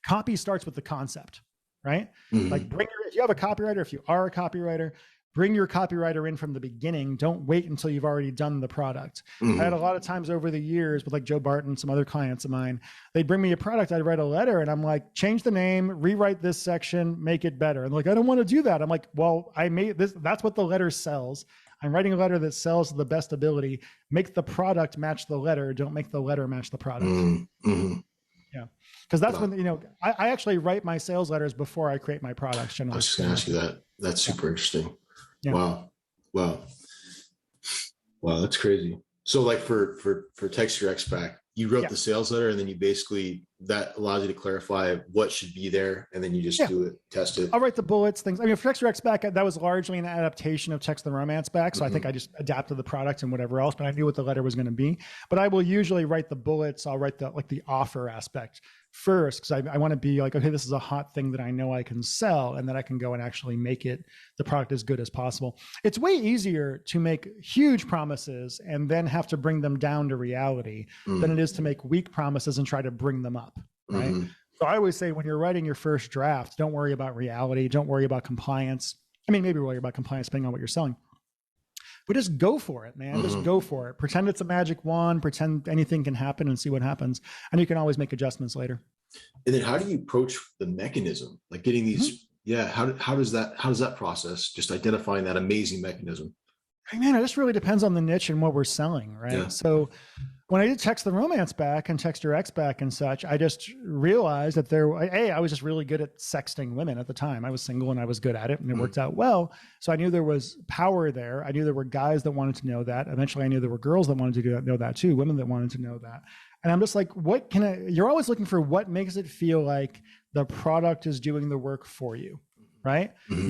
copy starts with the concept, right? Like if you have a copywriter, if you are a copywriter, bring your copywriter in from the beginning. Don't wait until you've already done the product. I had a lot of times over the years with like Joe Barton, some other clients of mine, they'd bring me a product, I'd write a letter and I'm like, change the name, rewrite this section, make it better. And like, I don't want to do that. I'm like, well, I made this, that's what the letter sells. I'm writing a letter that sells to the best ability. Make the product match the letter. Don't make the letter match the product. Yeah. Because that's when, I actually write my sales letters before I create my products. Generally. I was just going to ask you that. That's super interesting. Yeah. Wow. That's crazy. So like for text your ex back, you wrote the sales letter and then you basically, that allows you to clarify what should be there. And then you just do it, test it. I'll write the bullets, things. I mean, for text your ex back, that was largely an adaptation of text the romance back. So I think I just adapted the product and whatever else, but I knew what the letter was going to be. But I will usually write the bullets. I'll write the offer aspect first, because I want to be like, okay, this is a hot thing that I know I can sell and that I can go and actually make it the product as good as possible. It's way easier to make huge promises and then have to bring them down to reality than it is to make weak promises and try to bring them up, right? So I always say when you're writing your first draft, don't worry about reality. Don't worry about compliance. I mean, maybe worry about compliance depending on what you're selling. But just go for it, man. Just go for it. Pretend it's a magic wand. Pretend anything can happen and see what happens. And you can always make adjustments later. And then how do you approach the mechanism? Like getting these, how does that process, just identifying that amazing mechanism? Man, it just really depends on the niche and what we're selling, right? Yeah. So when I did Text the Romance back and Text Your Ex back and such, I just realized that I was just really good at sexting women at the time. I was single and I was good at it and it worked out well. So I knew there was power there. I knew there were guys that wanted to know that. Eventually I knew there were girls that wanted to know that too, women that wanted to know that. And I'm just like, you're always looking for what makes it feel like the product is doing the work for you. Right? Mm-hmm.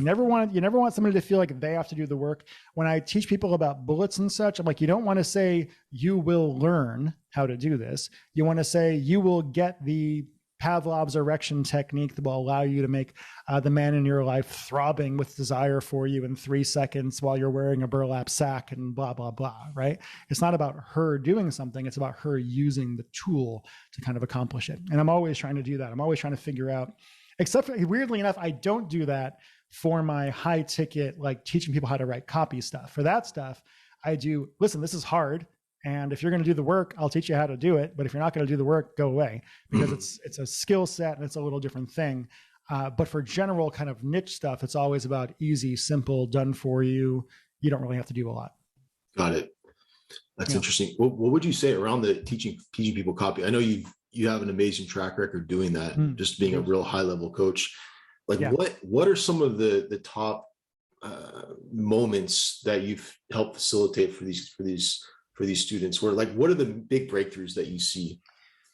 You never want somebody to feel like they have to do the work. When I teach people about bullets and such, I'm like, you don't want to say you will learn how to do this. You want to say you will get the Pavlov's erection technique that will allow you to make the man in your life throbbing with desire for you in 3 seconds while you're wearing a burlap sack and blah, blah, blah, right? It's not about her doing something. It's about her using the tool to kind of accomplish it. And I'm always trying to do that. I'm always trying to figure out, except for, weirdly enough, I don't do that for my high ticket, like teaching people how to write copy stuff. For that stuff, I do, listen, this is hard. And if you're going to do the work, I'll teach you how to do it. But if you're not going to do the work, go away, because it's a skill set and it's a little different thing. But for general kind of niche stuff, it's always about easy, simple, done for you. You don't really have to do a lot. Got it. That's interesting. What would you say around the teaching people copy? I know you have an amazing track record doing that, just being a real high level coach. Like what are some of the top moments that you've helped facilitate for these students, where like, what are the big breakthroughs that you see?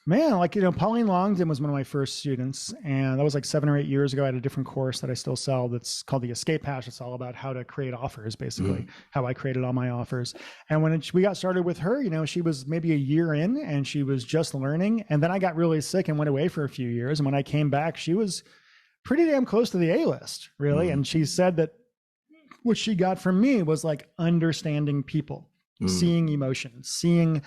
Man, like, Pauline Longden was one of my first students, and that was like 7 or 8 years ago. I had a different course that I still sell that's called the Escape Hash. It's all about how to create offers, basically, how I created all my offers. And when we got started with her, she was maybe a year in and she was just learning. And then I got really sick and went away for a few years. And when I came back, she was pretty damn close to the A-list, really. And she said that what she got from me was like understanding people, seeing emotions, seeing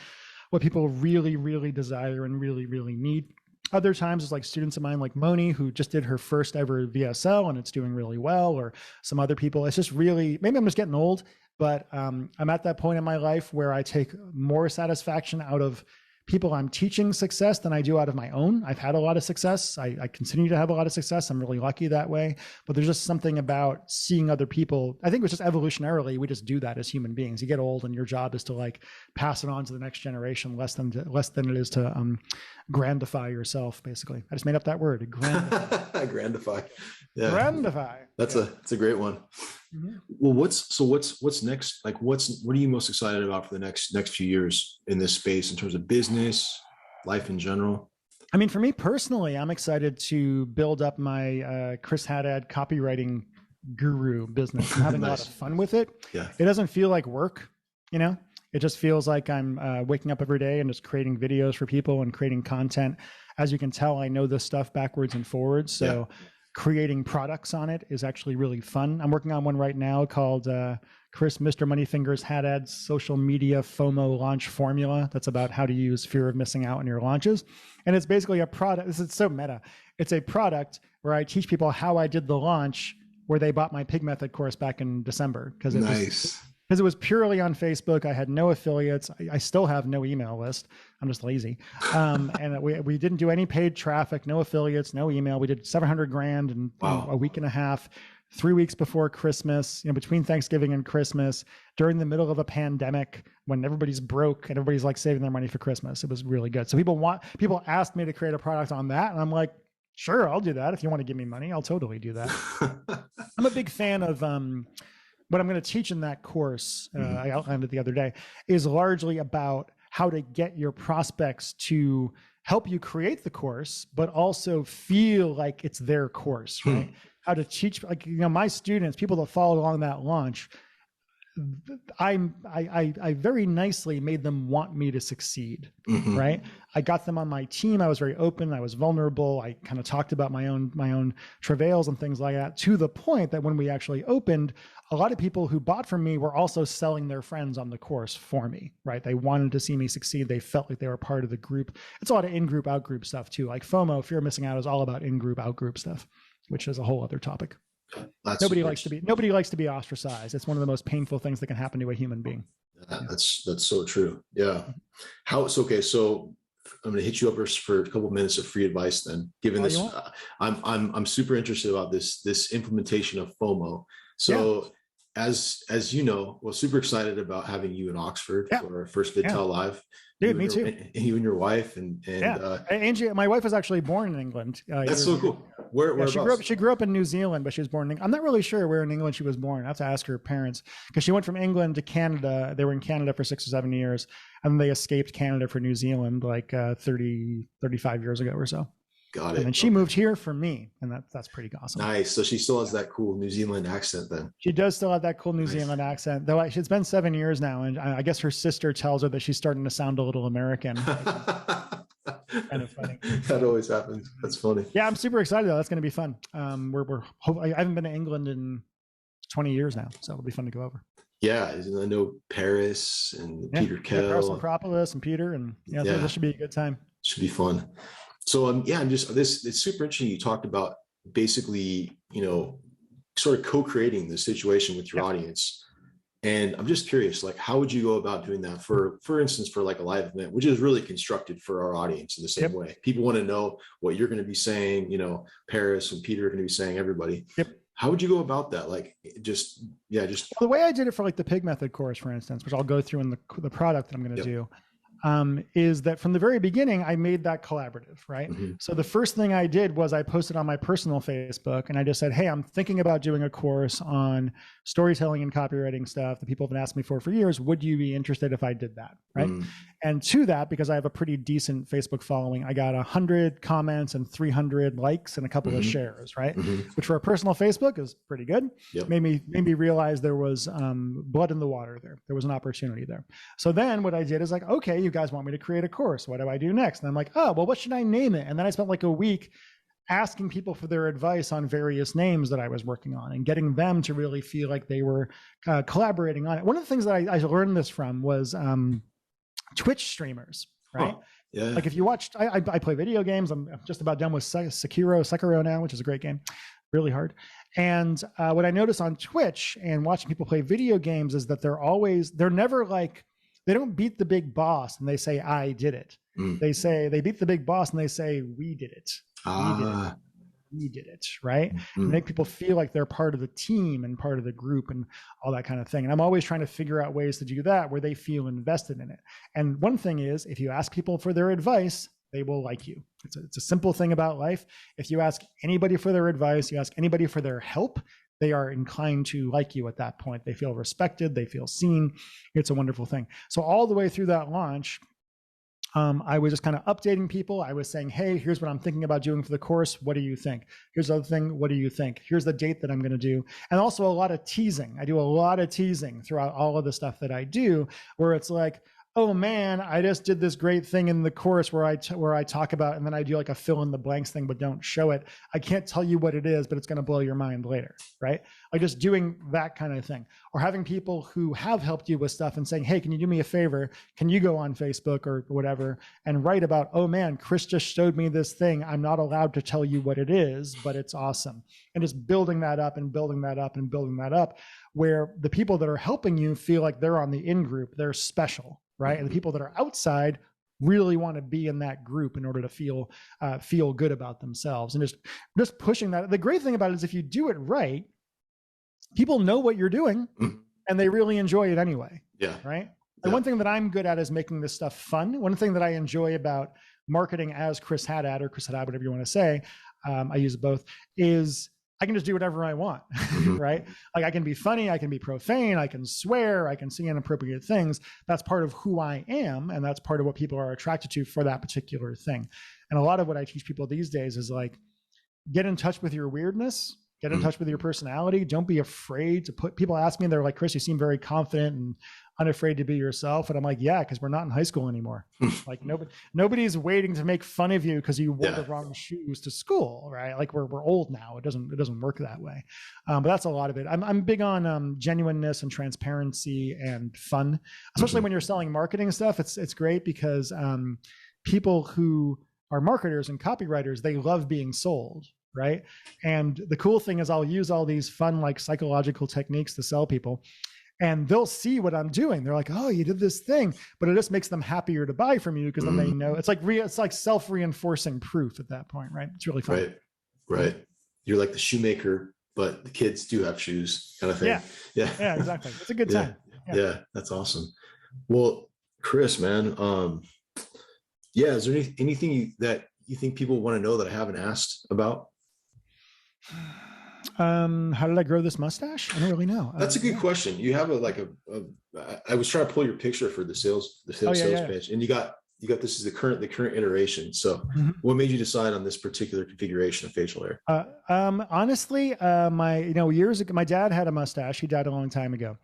what people really, really desire and really, really need. Other times it's like students of mine like Moni, who just did her first ever VSL and it's doing really well, or some other people. It's just really, maybe I'm just getting old, but I'm at that point in my life where I take more satisfaction out of people I'm teaching success than I do out of my own. I've had a lot of success. I continue to have a lot of success. I'm really lucky that way. But there's just something about seeing other people. I think it's just evolutionarily, we just do that as human beings. You get old and your job is to like pass it on to the next generation, less than it is to grandify yourself, basically. I just made up that word, grandify. Grandify. Yeah. Grandify. It's a great one. Mm-hmm. Well, what's next? Like, what are you most excited about for the next few years in this space in terms of business, life in general? I mean, for me personally, I'm excited to build up my Chris Haddad copywriting guru business. I'm having a lot of fun with it. Yeah. It doesn't feel like work, It just feels like I'm waking up every day and just creating videos for people and creating content. As you can tell, I know this stuff backwards and forwards. So creating products on it is actually really fun. I'm working on one right now called Mr. Moneyfingers Haddad's social media FOMO launch formula. That's about how to use fear of missing out on your launches. And it's basically a product. This is so meta. It's a product where I teach people how I did the launch, where they bought my Pig Method course back in December. Because it was purely on Facebook. I had no affiliates. I still have no email list. I'm just lazy. And we didn't do any paid traffic, no affiliates, no email. We did $700,000 in a week and a half, 3 weeks before Christmas, between Thanksgiving and Christmas, during the middle of a pandemic when everybody's broke and everybody's like saving their money for Christmas. It was really good. So people asked me to create a product on that. And I'm like, sure, I'll do that. If you want to give me money, I'll totally do that. I'm a big fan of, what I'm going to teach in that course, I outlined it the other day, is largely about how to get your prospects to help you create the course, but also feel like it's their course, right? How to teach, like, my students, people that followed along that launch, I very nicely made them want me to succeed, right? I got them on my team. I was very open. I was vulnerable. I kind of talked about my own travails and things like that, to the point that when we actually opened, a lot of people who bought from me were also selling their friends on the course for me, right? They wanted to see me succeed. They felt like they were part of the group. It's a lot of in-group, out-group stuff too. Like FOMO, fear of missing out, is all about in-group, out-group stuff, which is a whole other topic. Nobody likes to be ostracized. It's one of the most painful things that can happen to a human being. That's so true. Yeah. So I'm going to hit you up for a couple of minutes of free advice then, given this, I'm super interested about this implementation of FOMO. So as you know, well, super excited about having you in Oxford for our first VidTao Live. Dude, me too. And you and your wife and Angie, my wife was actually born in England. That's so cool. Where she grew up in New Zealand, but she was born in, I'm not really sure where in England she was born. I have to ask her parents, because she went from England to Canada. They were in Canada for 6 or 7 years, and they escaped Canada for New Zealand like 35 years ago or so. Got it. And she moved here for me, and that's pretty awesome. Nice. So she still has that cool New Zealand accent then. She does still have that cool New Zealand accent, though it's been 7 years now, and I guess her sister tells her that she's starting to sound a little American. Kind of funny. That always happens. That's funny. Yeah, I'm super excited though. That's going to be fun. I haven't been to England in 20 years now, so it'll be fun to go over. Yeah, I know Paris and Peter Kell. Paris, Acropolis, and Peter, and this should be a good time. Should be fun. So it's super interesting. You talked about basically, sort of co-creating the situation with your audience. And I'm just curious, like, how would you go about doing that for instance, for like a live event, which is really constructed for our audience in the same way. People want to know what you're going to be saying, Paris and Peter are going to be saying, everybody. Yep. How would you go about that? Like, well, the way I did it for like the Pig Method course, for instance, which I'll go through in the product that I'm going to do, is that from the very beginning, I made that collaborative, right? Mm-hmm. So the first thing I did was I posted on my personal Facebook, and I just said, hey, I'm thinking about doing a course on storytelling and copywriting stuff that people have been asking me for years. Would you be interested if I did that, right? Mm-hmm. And to that, because I have a pretty decent Facebook following, I got 100 comments and 300 likes and a couple of shares, right? Mm-hmm. Which for a personal Facebook is pretty good. Yep. Made me realize there was blood in the water there. There was an opportunity there. So then what I did is like, okay, you guys want me to create a course. What do I do next? And I'm like, oh, well, what should I name it? And then I spent like a week asking people for their advice on various names that I was working on and getting them to really feel like they were collaborating on it. One of the things that I learned this from was Twitch streamers, right? Yeah. Like if you watched, I play video games. I'm just about done with Sekiro now, which is a great game, really hard. And what I noticed on Twitch and watching people play video games is that they're never like, they don't beat the big boss and they say, I did it. They beat the big boss and they say, we did it. We did it, right? And make people feel like they're part of the team and part of the group and all that kind of thing. And I'm always trying to figure out ways to do that where they feel invested in it. And one thing is, if you ask people for their advice, they will like you. It's a simple thing about life. If you ask anybody for their advice, you ask anybody for their help, they are inclined to like you at that point. They feel respected, they feel seen. It's a wonderful thing. So all the way through that launch, I was just kind of updating people. I was saying, hey, here's what I'm thinking about doing for the course. What do you think? Here's the other thing. What do you think? Here's the date that I'm going to do. And also a lot of teasing. I do a lot of teasing throughout all of the stuff that I do, where it's like, oh man, I just did this great thing in the course where I talk about, and then I do like a fill in the blanks thing, but don't show it. I can't tell you what it is, but it's going to blow your mind later, right? Like just doing that kind of thing, or having people who have helped you with stuff and saying, hey, can you do me a favor? Can you go on Facebook or whatever and write about, oh man, Chris just showed me this thing. I'm not allowed to tell you what it is, but it's awesome. And just building that up and building that up and building that up, where the people that are helping you feel like they're on the in group, they're special. Right. And the people that are outside really want to be in that group in order to feel good about themselves, and just pushing that. The great thing about it is if you do it right, people know what you're doing and they really enjoy it anyway. Yeah. Right. And one thing that I'm good at is making this stuff fun. One thing that I enjoy about marketing as Chris Haddad, whatever you want to say, I use both, is I can just do whatever I want, right? Like I can be funny, I can be profane, I can swear, I can say inappropriate things. That's part of who I am. And that's part of what people are attracted to for that particular thing. And a lot of what I teach people these days is like, get in touch with your weirdness, get in touch with your personality. Don't be afraid to people ask me, they're like, Chris, you seem very confident and unafraid to be yourself. And I'm like, yeah, because we're not in high school anymore. Like nobody's waiting to make fun of you because you wore the wrong shoes to school, right? Like we're old now. It doesn't work that way. But that's a lot of it. I'm big on genuineness and transparency and fun, especially when you're selling marketing stuff. It's great because people who are marketers and copywriters, they love being sold. Right. And the cool thing is I'll use all these fun, like psychological techniques to sell people, and they'll see what I'm doing. They're like, oh, you did this thing, but it just makes them happier to buy from you because then they know it's like self-reinforcing proof at that point. Right. It's really fun. Right. You're like the shoemaker but the kids do have shoes, kind of thing. Yeah, exactly. It's a good time. Yeah, that's awesome. Well, Chris, man, is there anything that you think people want to know that I haven't asked about? How did I grow this mustache? I don't really know. That's a good question. You have I was trying to pull your picture for the sales pitch, and you got this is the current iteration. So what made you decide on this particular configuration of facial hair? Honestly, years ago, my dad had a mustache. He died a long time ago.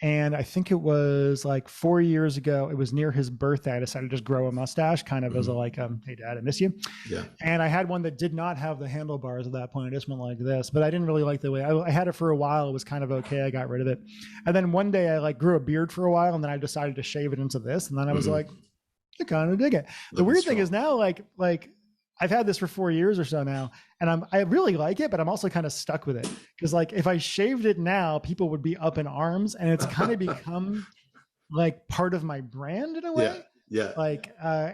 And I think it was like 4 years ago, it was near his birthday. I decided to just grow a mustache kind of as a hey dad, I miss you. Yeah. And I had one that did not have the handlebars at that point. I just went like this, but I didn't really like the way I had it for a while. It was kind of okay. I got rid of it. And then one day I grew a beard for a while, and then I decided to shave it into this. And then I was like, I kind of dig it. The weird thing is now, I've had this for 4 years or so now, and I really like it, but I'm also kind of stuck with it because if I shaved it now, people would be up in arms, and it's kind of become part of my brand in a way. Yeah.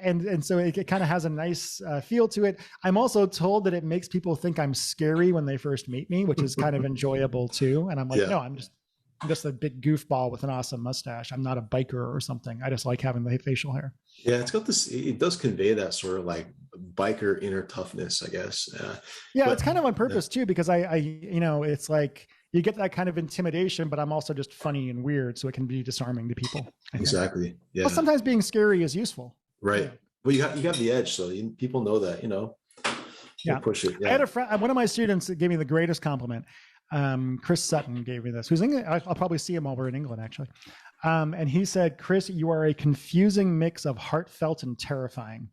And so it kind of has a nice feel to it. I'm also told that it makes people think I'm scary when they first meet me, which is kind of enjoyable too. And I'm like, no, I'm just a big goofball with an awesome mustache. I'm not a biker or something. I just like having the facial hair. Yeah, it's got this. It does convey that sort of biker inner toughness, I guess. But it's kind of on purpose too, because it's you get that kind of intimidation, but I'm also just funny and weird, so it can be disarming to people. Exactly. Yeah. Well, sometimes being scary is useful. Right. Yeah. Well, you have the edge, so people know that. Push it. Yeah. I had a friend. One of my students that gave me the greatest compliment. Chris Sutton gave me this. Who's English? I'll probably see him over in England actually. And he said, Chris, you are a confusing mix of heartfelt and terrifying.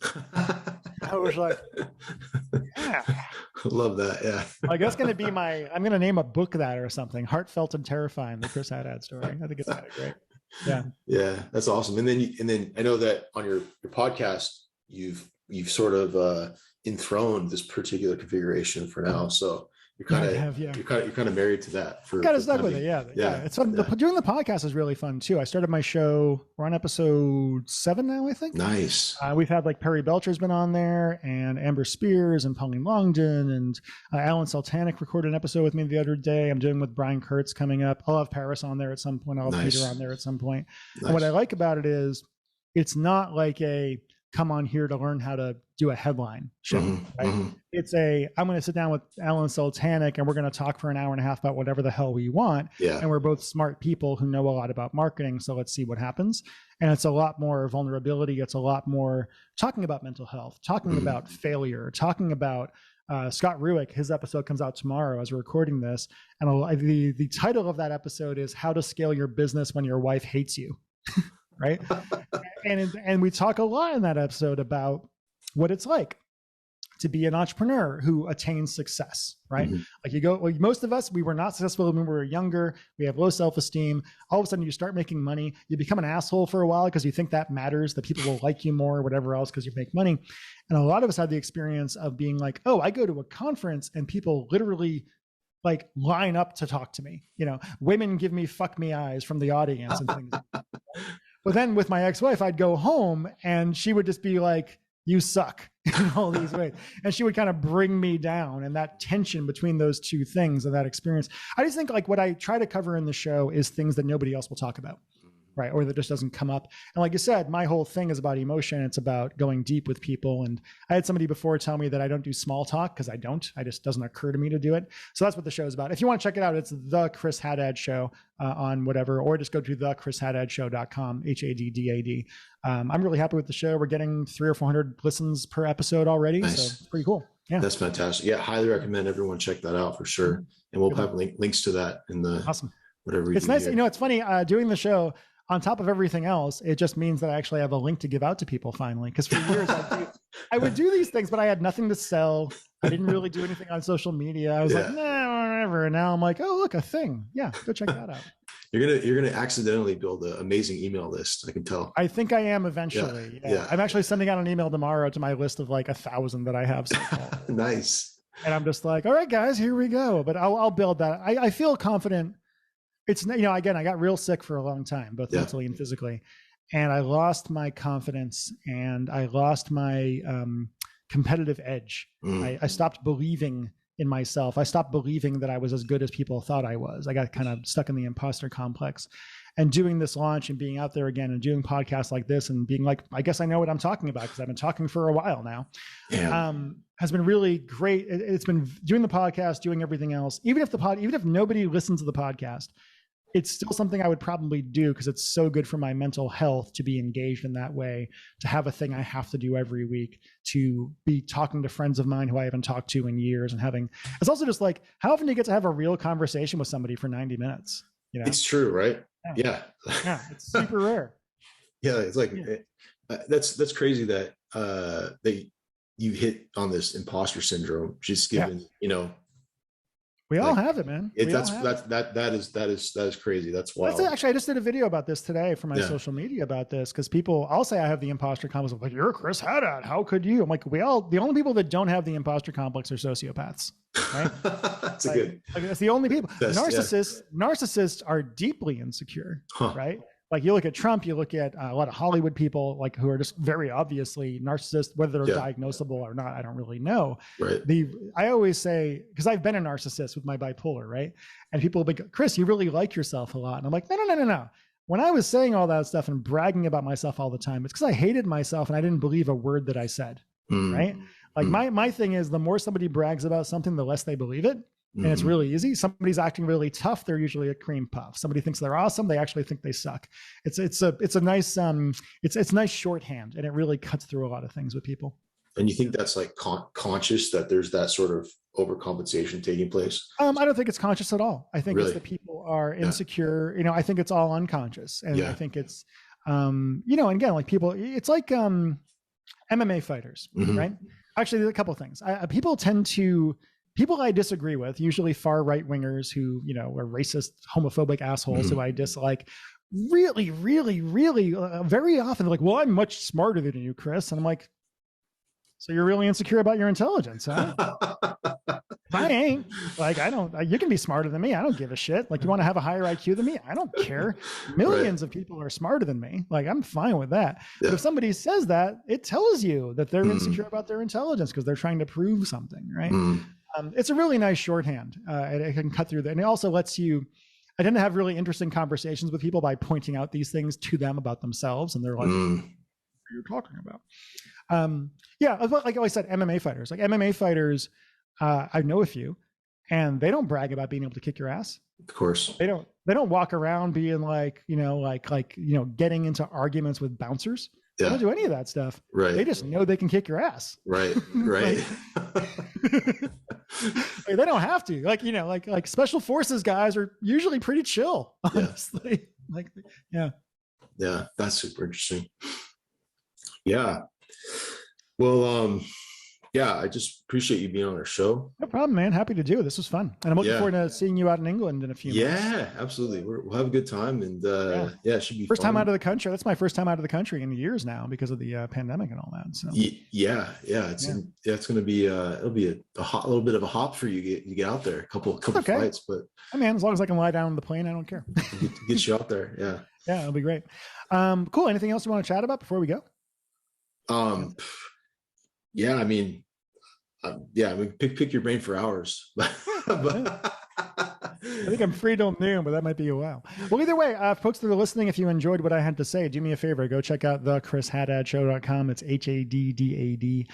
I was like, yeah. Love that. Yeah. That's going to be I'm going to name a book that or something. Heartfelt and Terrifying, the Chris Haddad story. I think it's kind of great. Yeah. Yeah. That's awesome. And then I know that on your podcast, you've sort of enthroned this particular configuration for now. So you're kind of married to that. Kind of stuck with it. Yeah. It's fun. Doing the podcast is really fun too. I started my show. We're on episode 7 now, I think. Nice. We've had Perry Belcher's been on there, and Amber Spears and Pauline Longden, and Alan Sultanic recorded an episode with me the other day. I'm doing with Brian Kurtz coming up. I'll have Paris on there at some point. I'll have Peter on there at some point. Nice. And what I like about it is it's not like a come on here to learn how to do a headline show. Right? It's I'm going to sit down with Alan Sultanic and we're going to talk for an hour and a half about whatever the hell we want. Yeah. And we're both smart people who know a lot about marketing. So let's see what happens. And it's a lot more vulnerability. It's a lot more talking about mental health, talking about failure, talking about Scott Ruick. His episode comes out tomorrow as we're recording this. And the title of that episode is How to Scale Your Business When Your Wife Hates You. Right. and we talk a lot in that episode about what it's like to be an entrepreneur who attains success, right? Most of us, we were not successful when we were younger. We have low self-esteem. All of a sudden you start making money. You become an asshole for a while because you think that matters, that people will like you more or whatever else because you make money. And a lot of us had the experience of being like, oh, I go to a conference and people literally line up to talk to me. Women give me fuck me eyes from the audience and things like that. But then with my ex-wife, I'd go home and she would just be like, you suck in all these ways. And she would kind of bring me down, and that tension between those two things and that experience. I just think what I try to cover in the show is things that nobody else will talk about. Right. Or that just doesn't come up. And like you said, my whole thing is about emotion. It's about going deep with people. And I had somebody before tell me that I don't do small talk because I don't. It just doesn't occur to me to do it. So that's what the show is about. If you want to check it out, it's The Chris Haddad Show on whatever, or just go to thechrisHaddadshow.com, HADDAD. I'm really happy with the show. We're getting 300 or 400 listens per episode already. Nice. So it's pretty cool. Yeah. That's fantastic. Yeah. Highly recommend everyone check that out for sure. And we'll have links to that in the awesome. Whatever. It's nice. It's funny doing the show. On top of everything else, it just means that I actually have a link to give out to people finally. Because for years I would do these things, but I had nothing to sell. I didn't really do anything on social media. I was like, nah, whatever. And now I'm like, oh, look, a thing. Yeah, go check that out. You're gonna accidentally build an amazing email list. I can tell. I think I am eventually. Yeah. I'm actually sending out an email tomorrow to my list of 1,000 that I have so far. Nice. And I'm just like, all right, guys, here we go. But I'll build that. I feel confident. It's, again, I got real sick for a long time, both mentally and physically. And I lost my confidence and I lost my competitive edge. I stopped believing in myself. I stopped believing that I was as good as people thought I was. I got kind of stuck in the imposter complex. And doing this launch and being out there again and doing podcasts like this and being like, I guess I know what I'm talking about because I've been talking for a while now, has been really great. It's been doing the podcast, doing everything else. Even if nobody listens to the podcast, it's still something I would probably do because it's so good for my mental health to be engaged in that way, to have a thing I have to do every week, to be talking to friends of mine who I haven't talked to in years and having, it's also just like, how often do you get to have a real conversation with somebody for 90 minutes? You know? It's true, right? Yeah. It's super rare. Yeah. It's like, that's crazy that, you hit on this imposter syndrome, just given, we all have it, man. That is crazy. That's wild. Actually, I just did a video about this today for my social media about this because I'll say I have the imposter complex. I'm like, you're Chris Haddad. How could you? I'm like, the only people that don't have the imposter complex are sociopaths, right? That's the only people. Narcissists are deeply insecure, right? Like you look at Trump, you look at a lot of Hollywood people, like who are just very obviously narcissists, whether they're diagnosable or not, I don't really know. Right. I always say, because I've been a narcissist with my bipolar, right? And people will be, Chris, you really like yourself a lot. And I'm like, no. When I was saying all that stuff and bragging about myself all the time, it's because I hated myself and I didn't believe a word that I said, right? Like my thing is the more somebody brags about something, the less they believe it. And it's really easy. Somebody's acting really tough, they're usually a cream puff. Somebody thinks they're awesome, they actually think they suck. It's a nice nice shorthand, and it really cuts through a lot of things with people. And you think that's like conscious that there's that sort of overcompensation taking place? I don't think it's conscious at all. I think it's that people are insecure. I think it's all unconscious, and I think it's and again, like people, it's like MMA fighters, right? Actually, there's a couple of things. People I disagree with, usually far right wingers who, are racist, homophobic assholes who I dislike, really, really, really very often they're like, well, I'm much smarter than you, Chris. And I'm like, so you're really insecure about your intelligence, huh? I ain't. Like, you can be smarter than me. I don't give a shit. Like, you want to have a higher IQ than me? I don't care. Millions of people are smarter than me. Like, I'm fine with that. But if somebody says that, it tells you that they're insecure about their intelligence because they're trying to prove something, right? It's a really nice shorthand. It can cut through that. And it also lets you, I tend to have really interesting conversations with people by pointing out these things to them about themselves. And they're like, what are you talking about? Like I always said, MMA fighters. Like MMA fighters, I know a few, and they don't brag about being able to kick your ass. Of course. They don't walk around being like, getting into arguments with bouncers. They don't do any of that stuff. Right. They just know they can kick your ass. Right. They don't have to. Like special forces guys are usually pretty chill, honestly. Yeah, that's super interesting. Yeah. Well, I just appreciate you being on our show. No problem, man. Happy to do it. This was fun. And I'm looking forward to seeing you out in England in a few months. Yeah, absolutely. We'll have a good time. And it should be first time out of the country. That's my first time out of the country in years now because of the pandemic and all that. So it's going to be it'll be a little bit of a hop for you to get out there. A couple flights, but as long as I can lie down on the plane, I don't care. Get you out there. Yeah, it'll be great. Cool. Anything else you want to chat about before we go? Pick your brain for hours. I think I'm free till noon, but that might be a while. Well, either way, folks that are listening, if you enjoyed what I had to say, do me a favor, go check out thechrishaddad.com. It's HADDAD.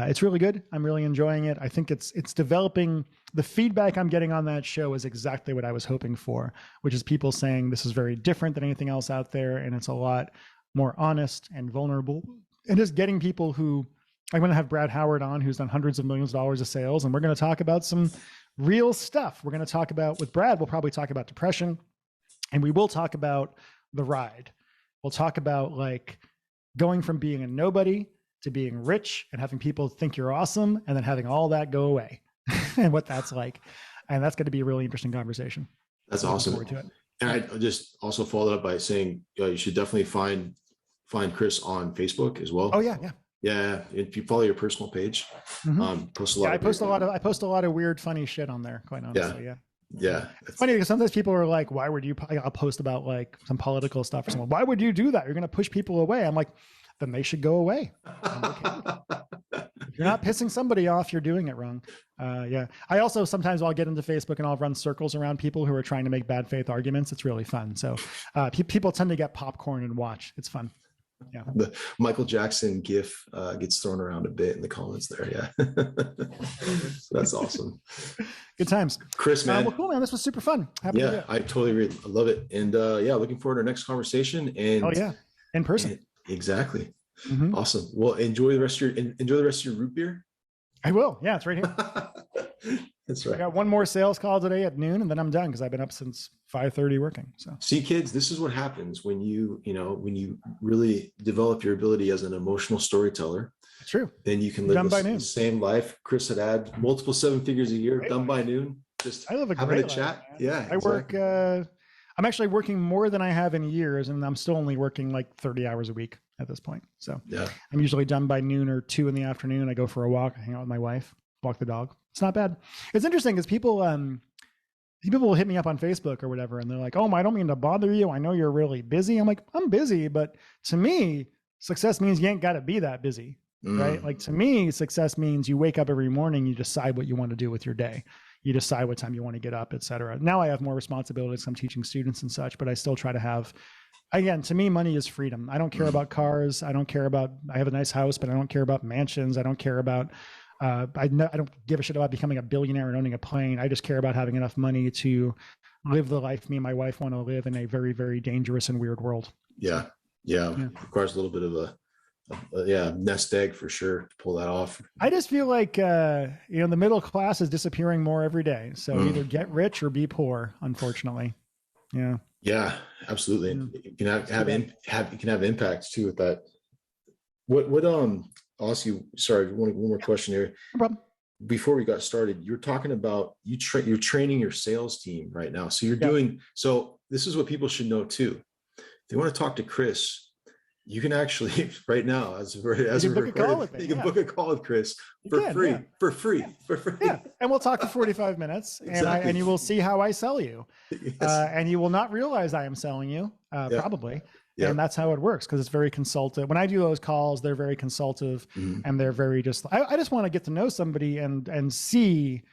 It's really good. I'm really enjoying it. I think it's developing. The feedback I'm getting on that show is exactly what I was hoping for, which is people saying this is very different than anything else out there, and it's a lot more honest and vulnerable. And just getting people who, I'm going to have Brad Howard on, who's done hundreds of millions of dollars of sales, and we're going to talk about some real stuff. We're going to talk about, with Brad, we'll probably talk about depression, and we will talk about the ride. We'll talk about like going from being a nobody to being rich and having people think you're awesome, and then having all that go away and what that's like. And that's going to be a really interesting conversation. That's awesome. And I just also followed up by saying, you should definitely find Chris on Facebook as well. Oh yeah. Yeah, if you follow your personal page, post a lot. I post a lot of weird, funny shit on there. Quite honestly, yeah. It's funny because sometimes people are like, "Why would you?" I'll post about like some political stuff or something. Why would you do that? You're going to push people away. I'm like, then they should go away. I'm okay. you're not pissing somebody off, you're doing it wrong. Yeah. I also, sometimes I'll get into Facebook and I'll run circles around people who are trying to make bad faith arguments. It's really fun. So people tend to get popcorn and watch. It's fun. Yeah. The Michael Jackson gif gets thrown around a bit in the comments there. Yeah. So that's awesome. Good times. Chris, man. Well, cool, man. This was super fun. Happy to do it. I totally agree. I love it. And yeah, looking forward to our next conversation. And oh yeah, in person. Exactly. Awesome. Well, enjoy the rest of your root beer. I will. Yeah, it's right here. That's right. I got one more sales call today at noon, and then I'm done because I've been up since 5:30 working. So see, kids, this is what happens when you really develop your ability as an emotional storyteller. True. Then you can live the same life. Chris had multiple 7 figures a year, done by noon. Just I live a having great a chat. Life, yeah. I work. I'm actually working more than I have in years, and I'm still only working like 30 hours a week at this point. So yeah, I'm usually done by noon or 2 in the afternoon. I go for a walk, I hang out with my wife, walk the dog. It's not bad. It's interesting because people will hit me up on Facebook or whatever, and they're like, "Oh, I don't mean to bother you. I know you're really busy." I'm like, "I'm busy, but to me, success means you ain't got to be that busy, right? Like to me, success means you wake up every morning, you decide what you want to do with your day, you decide what time you want to get up, etc. Now I have more responsibilities. I'm teaching students and such, but I still try to have. Again, to me, money is freedom. I don't care about cars. I have a nice house, but I don't care about mansions. I don't care about. I don't give a shit about becoming a billionaire and owning a plane. I just care about having enough money to live the life me and my wife want to live in a very, very dangerous and weird world. Yeah. Requires a little bit of a nest egg for sure to pull that off. I just feel like the middle class is disappearing more every day. So either get rich or be poor, unfortunately. Yeah. Yeah, absolutely. You can have impacts too with that. What I'll ask you, sorry, one more question here. No problem. Before we got started, you're talking about you're training your sales team right now. So you're doing, so this is what people should know too. If they want to talk to Chris, you can actually right now, you can book a call with Chris for free. Yeah. And we'll talk for 45 minutes and you will see how I sell you. Yes. And you will not realize I am selling you, probably. Yep. And that's how it works because it's very consultative. When I do those calls, they're very consultative and they're very I just want to get to know somebody and see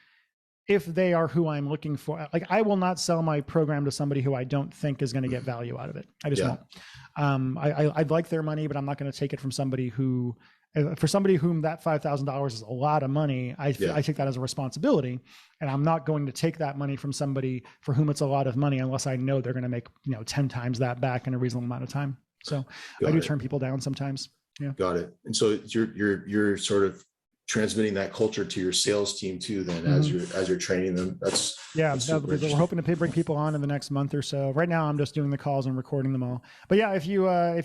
if they are who I'm looking for. Like I will not sell my program to somebody who I don't think is going to get value out of it. I just won't. I'd like their money, but I'm not going to take it from somebody who, for somebody whom that $5,000 is a lot of money, I take that as a responsibility, and I'm not going to take that money from somebody for whom it's a lot of money unless I know they're going to make 10 times that back in a reasonable amount of time. So I do turn people down sometimes. Yeah. Got it. And so you're sort of transmitting that culture to your sales team too, then as you're training them. That's we're hoping to bring people on in the next month or so. Right now I'm just doing the calls and recording them all. But yeah, if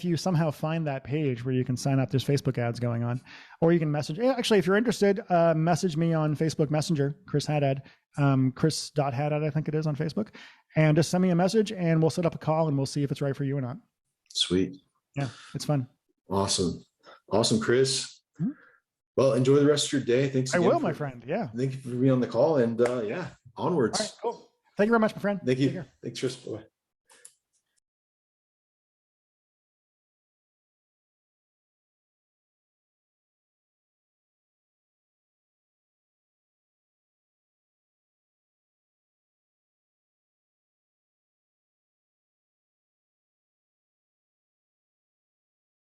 you somehow find that page where you can sign up, there's Facebook ads going on, or you can message. Actually, if you're interested, message me on Facebook Messenger, Chris Haddad, Chris.Haddad, I think it is on Facebook, and just send me a message and we'll set up a call and we'll see if it's right for you or not. Sweet. Yeah, it's fun. Awesome, Chris. Well, enjoy the rest of your day. Thanks. I will, my friend. Yeah. Thank you for being on the call, and onwards. All right, cool. Thank you very much, my friend. Thank you. Thanks, Tris. Bye.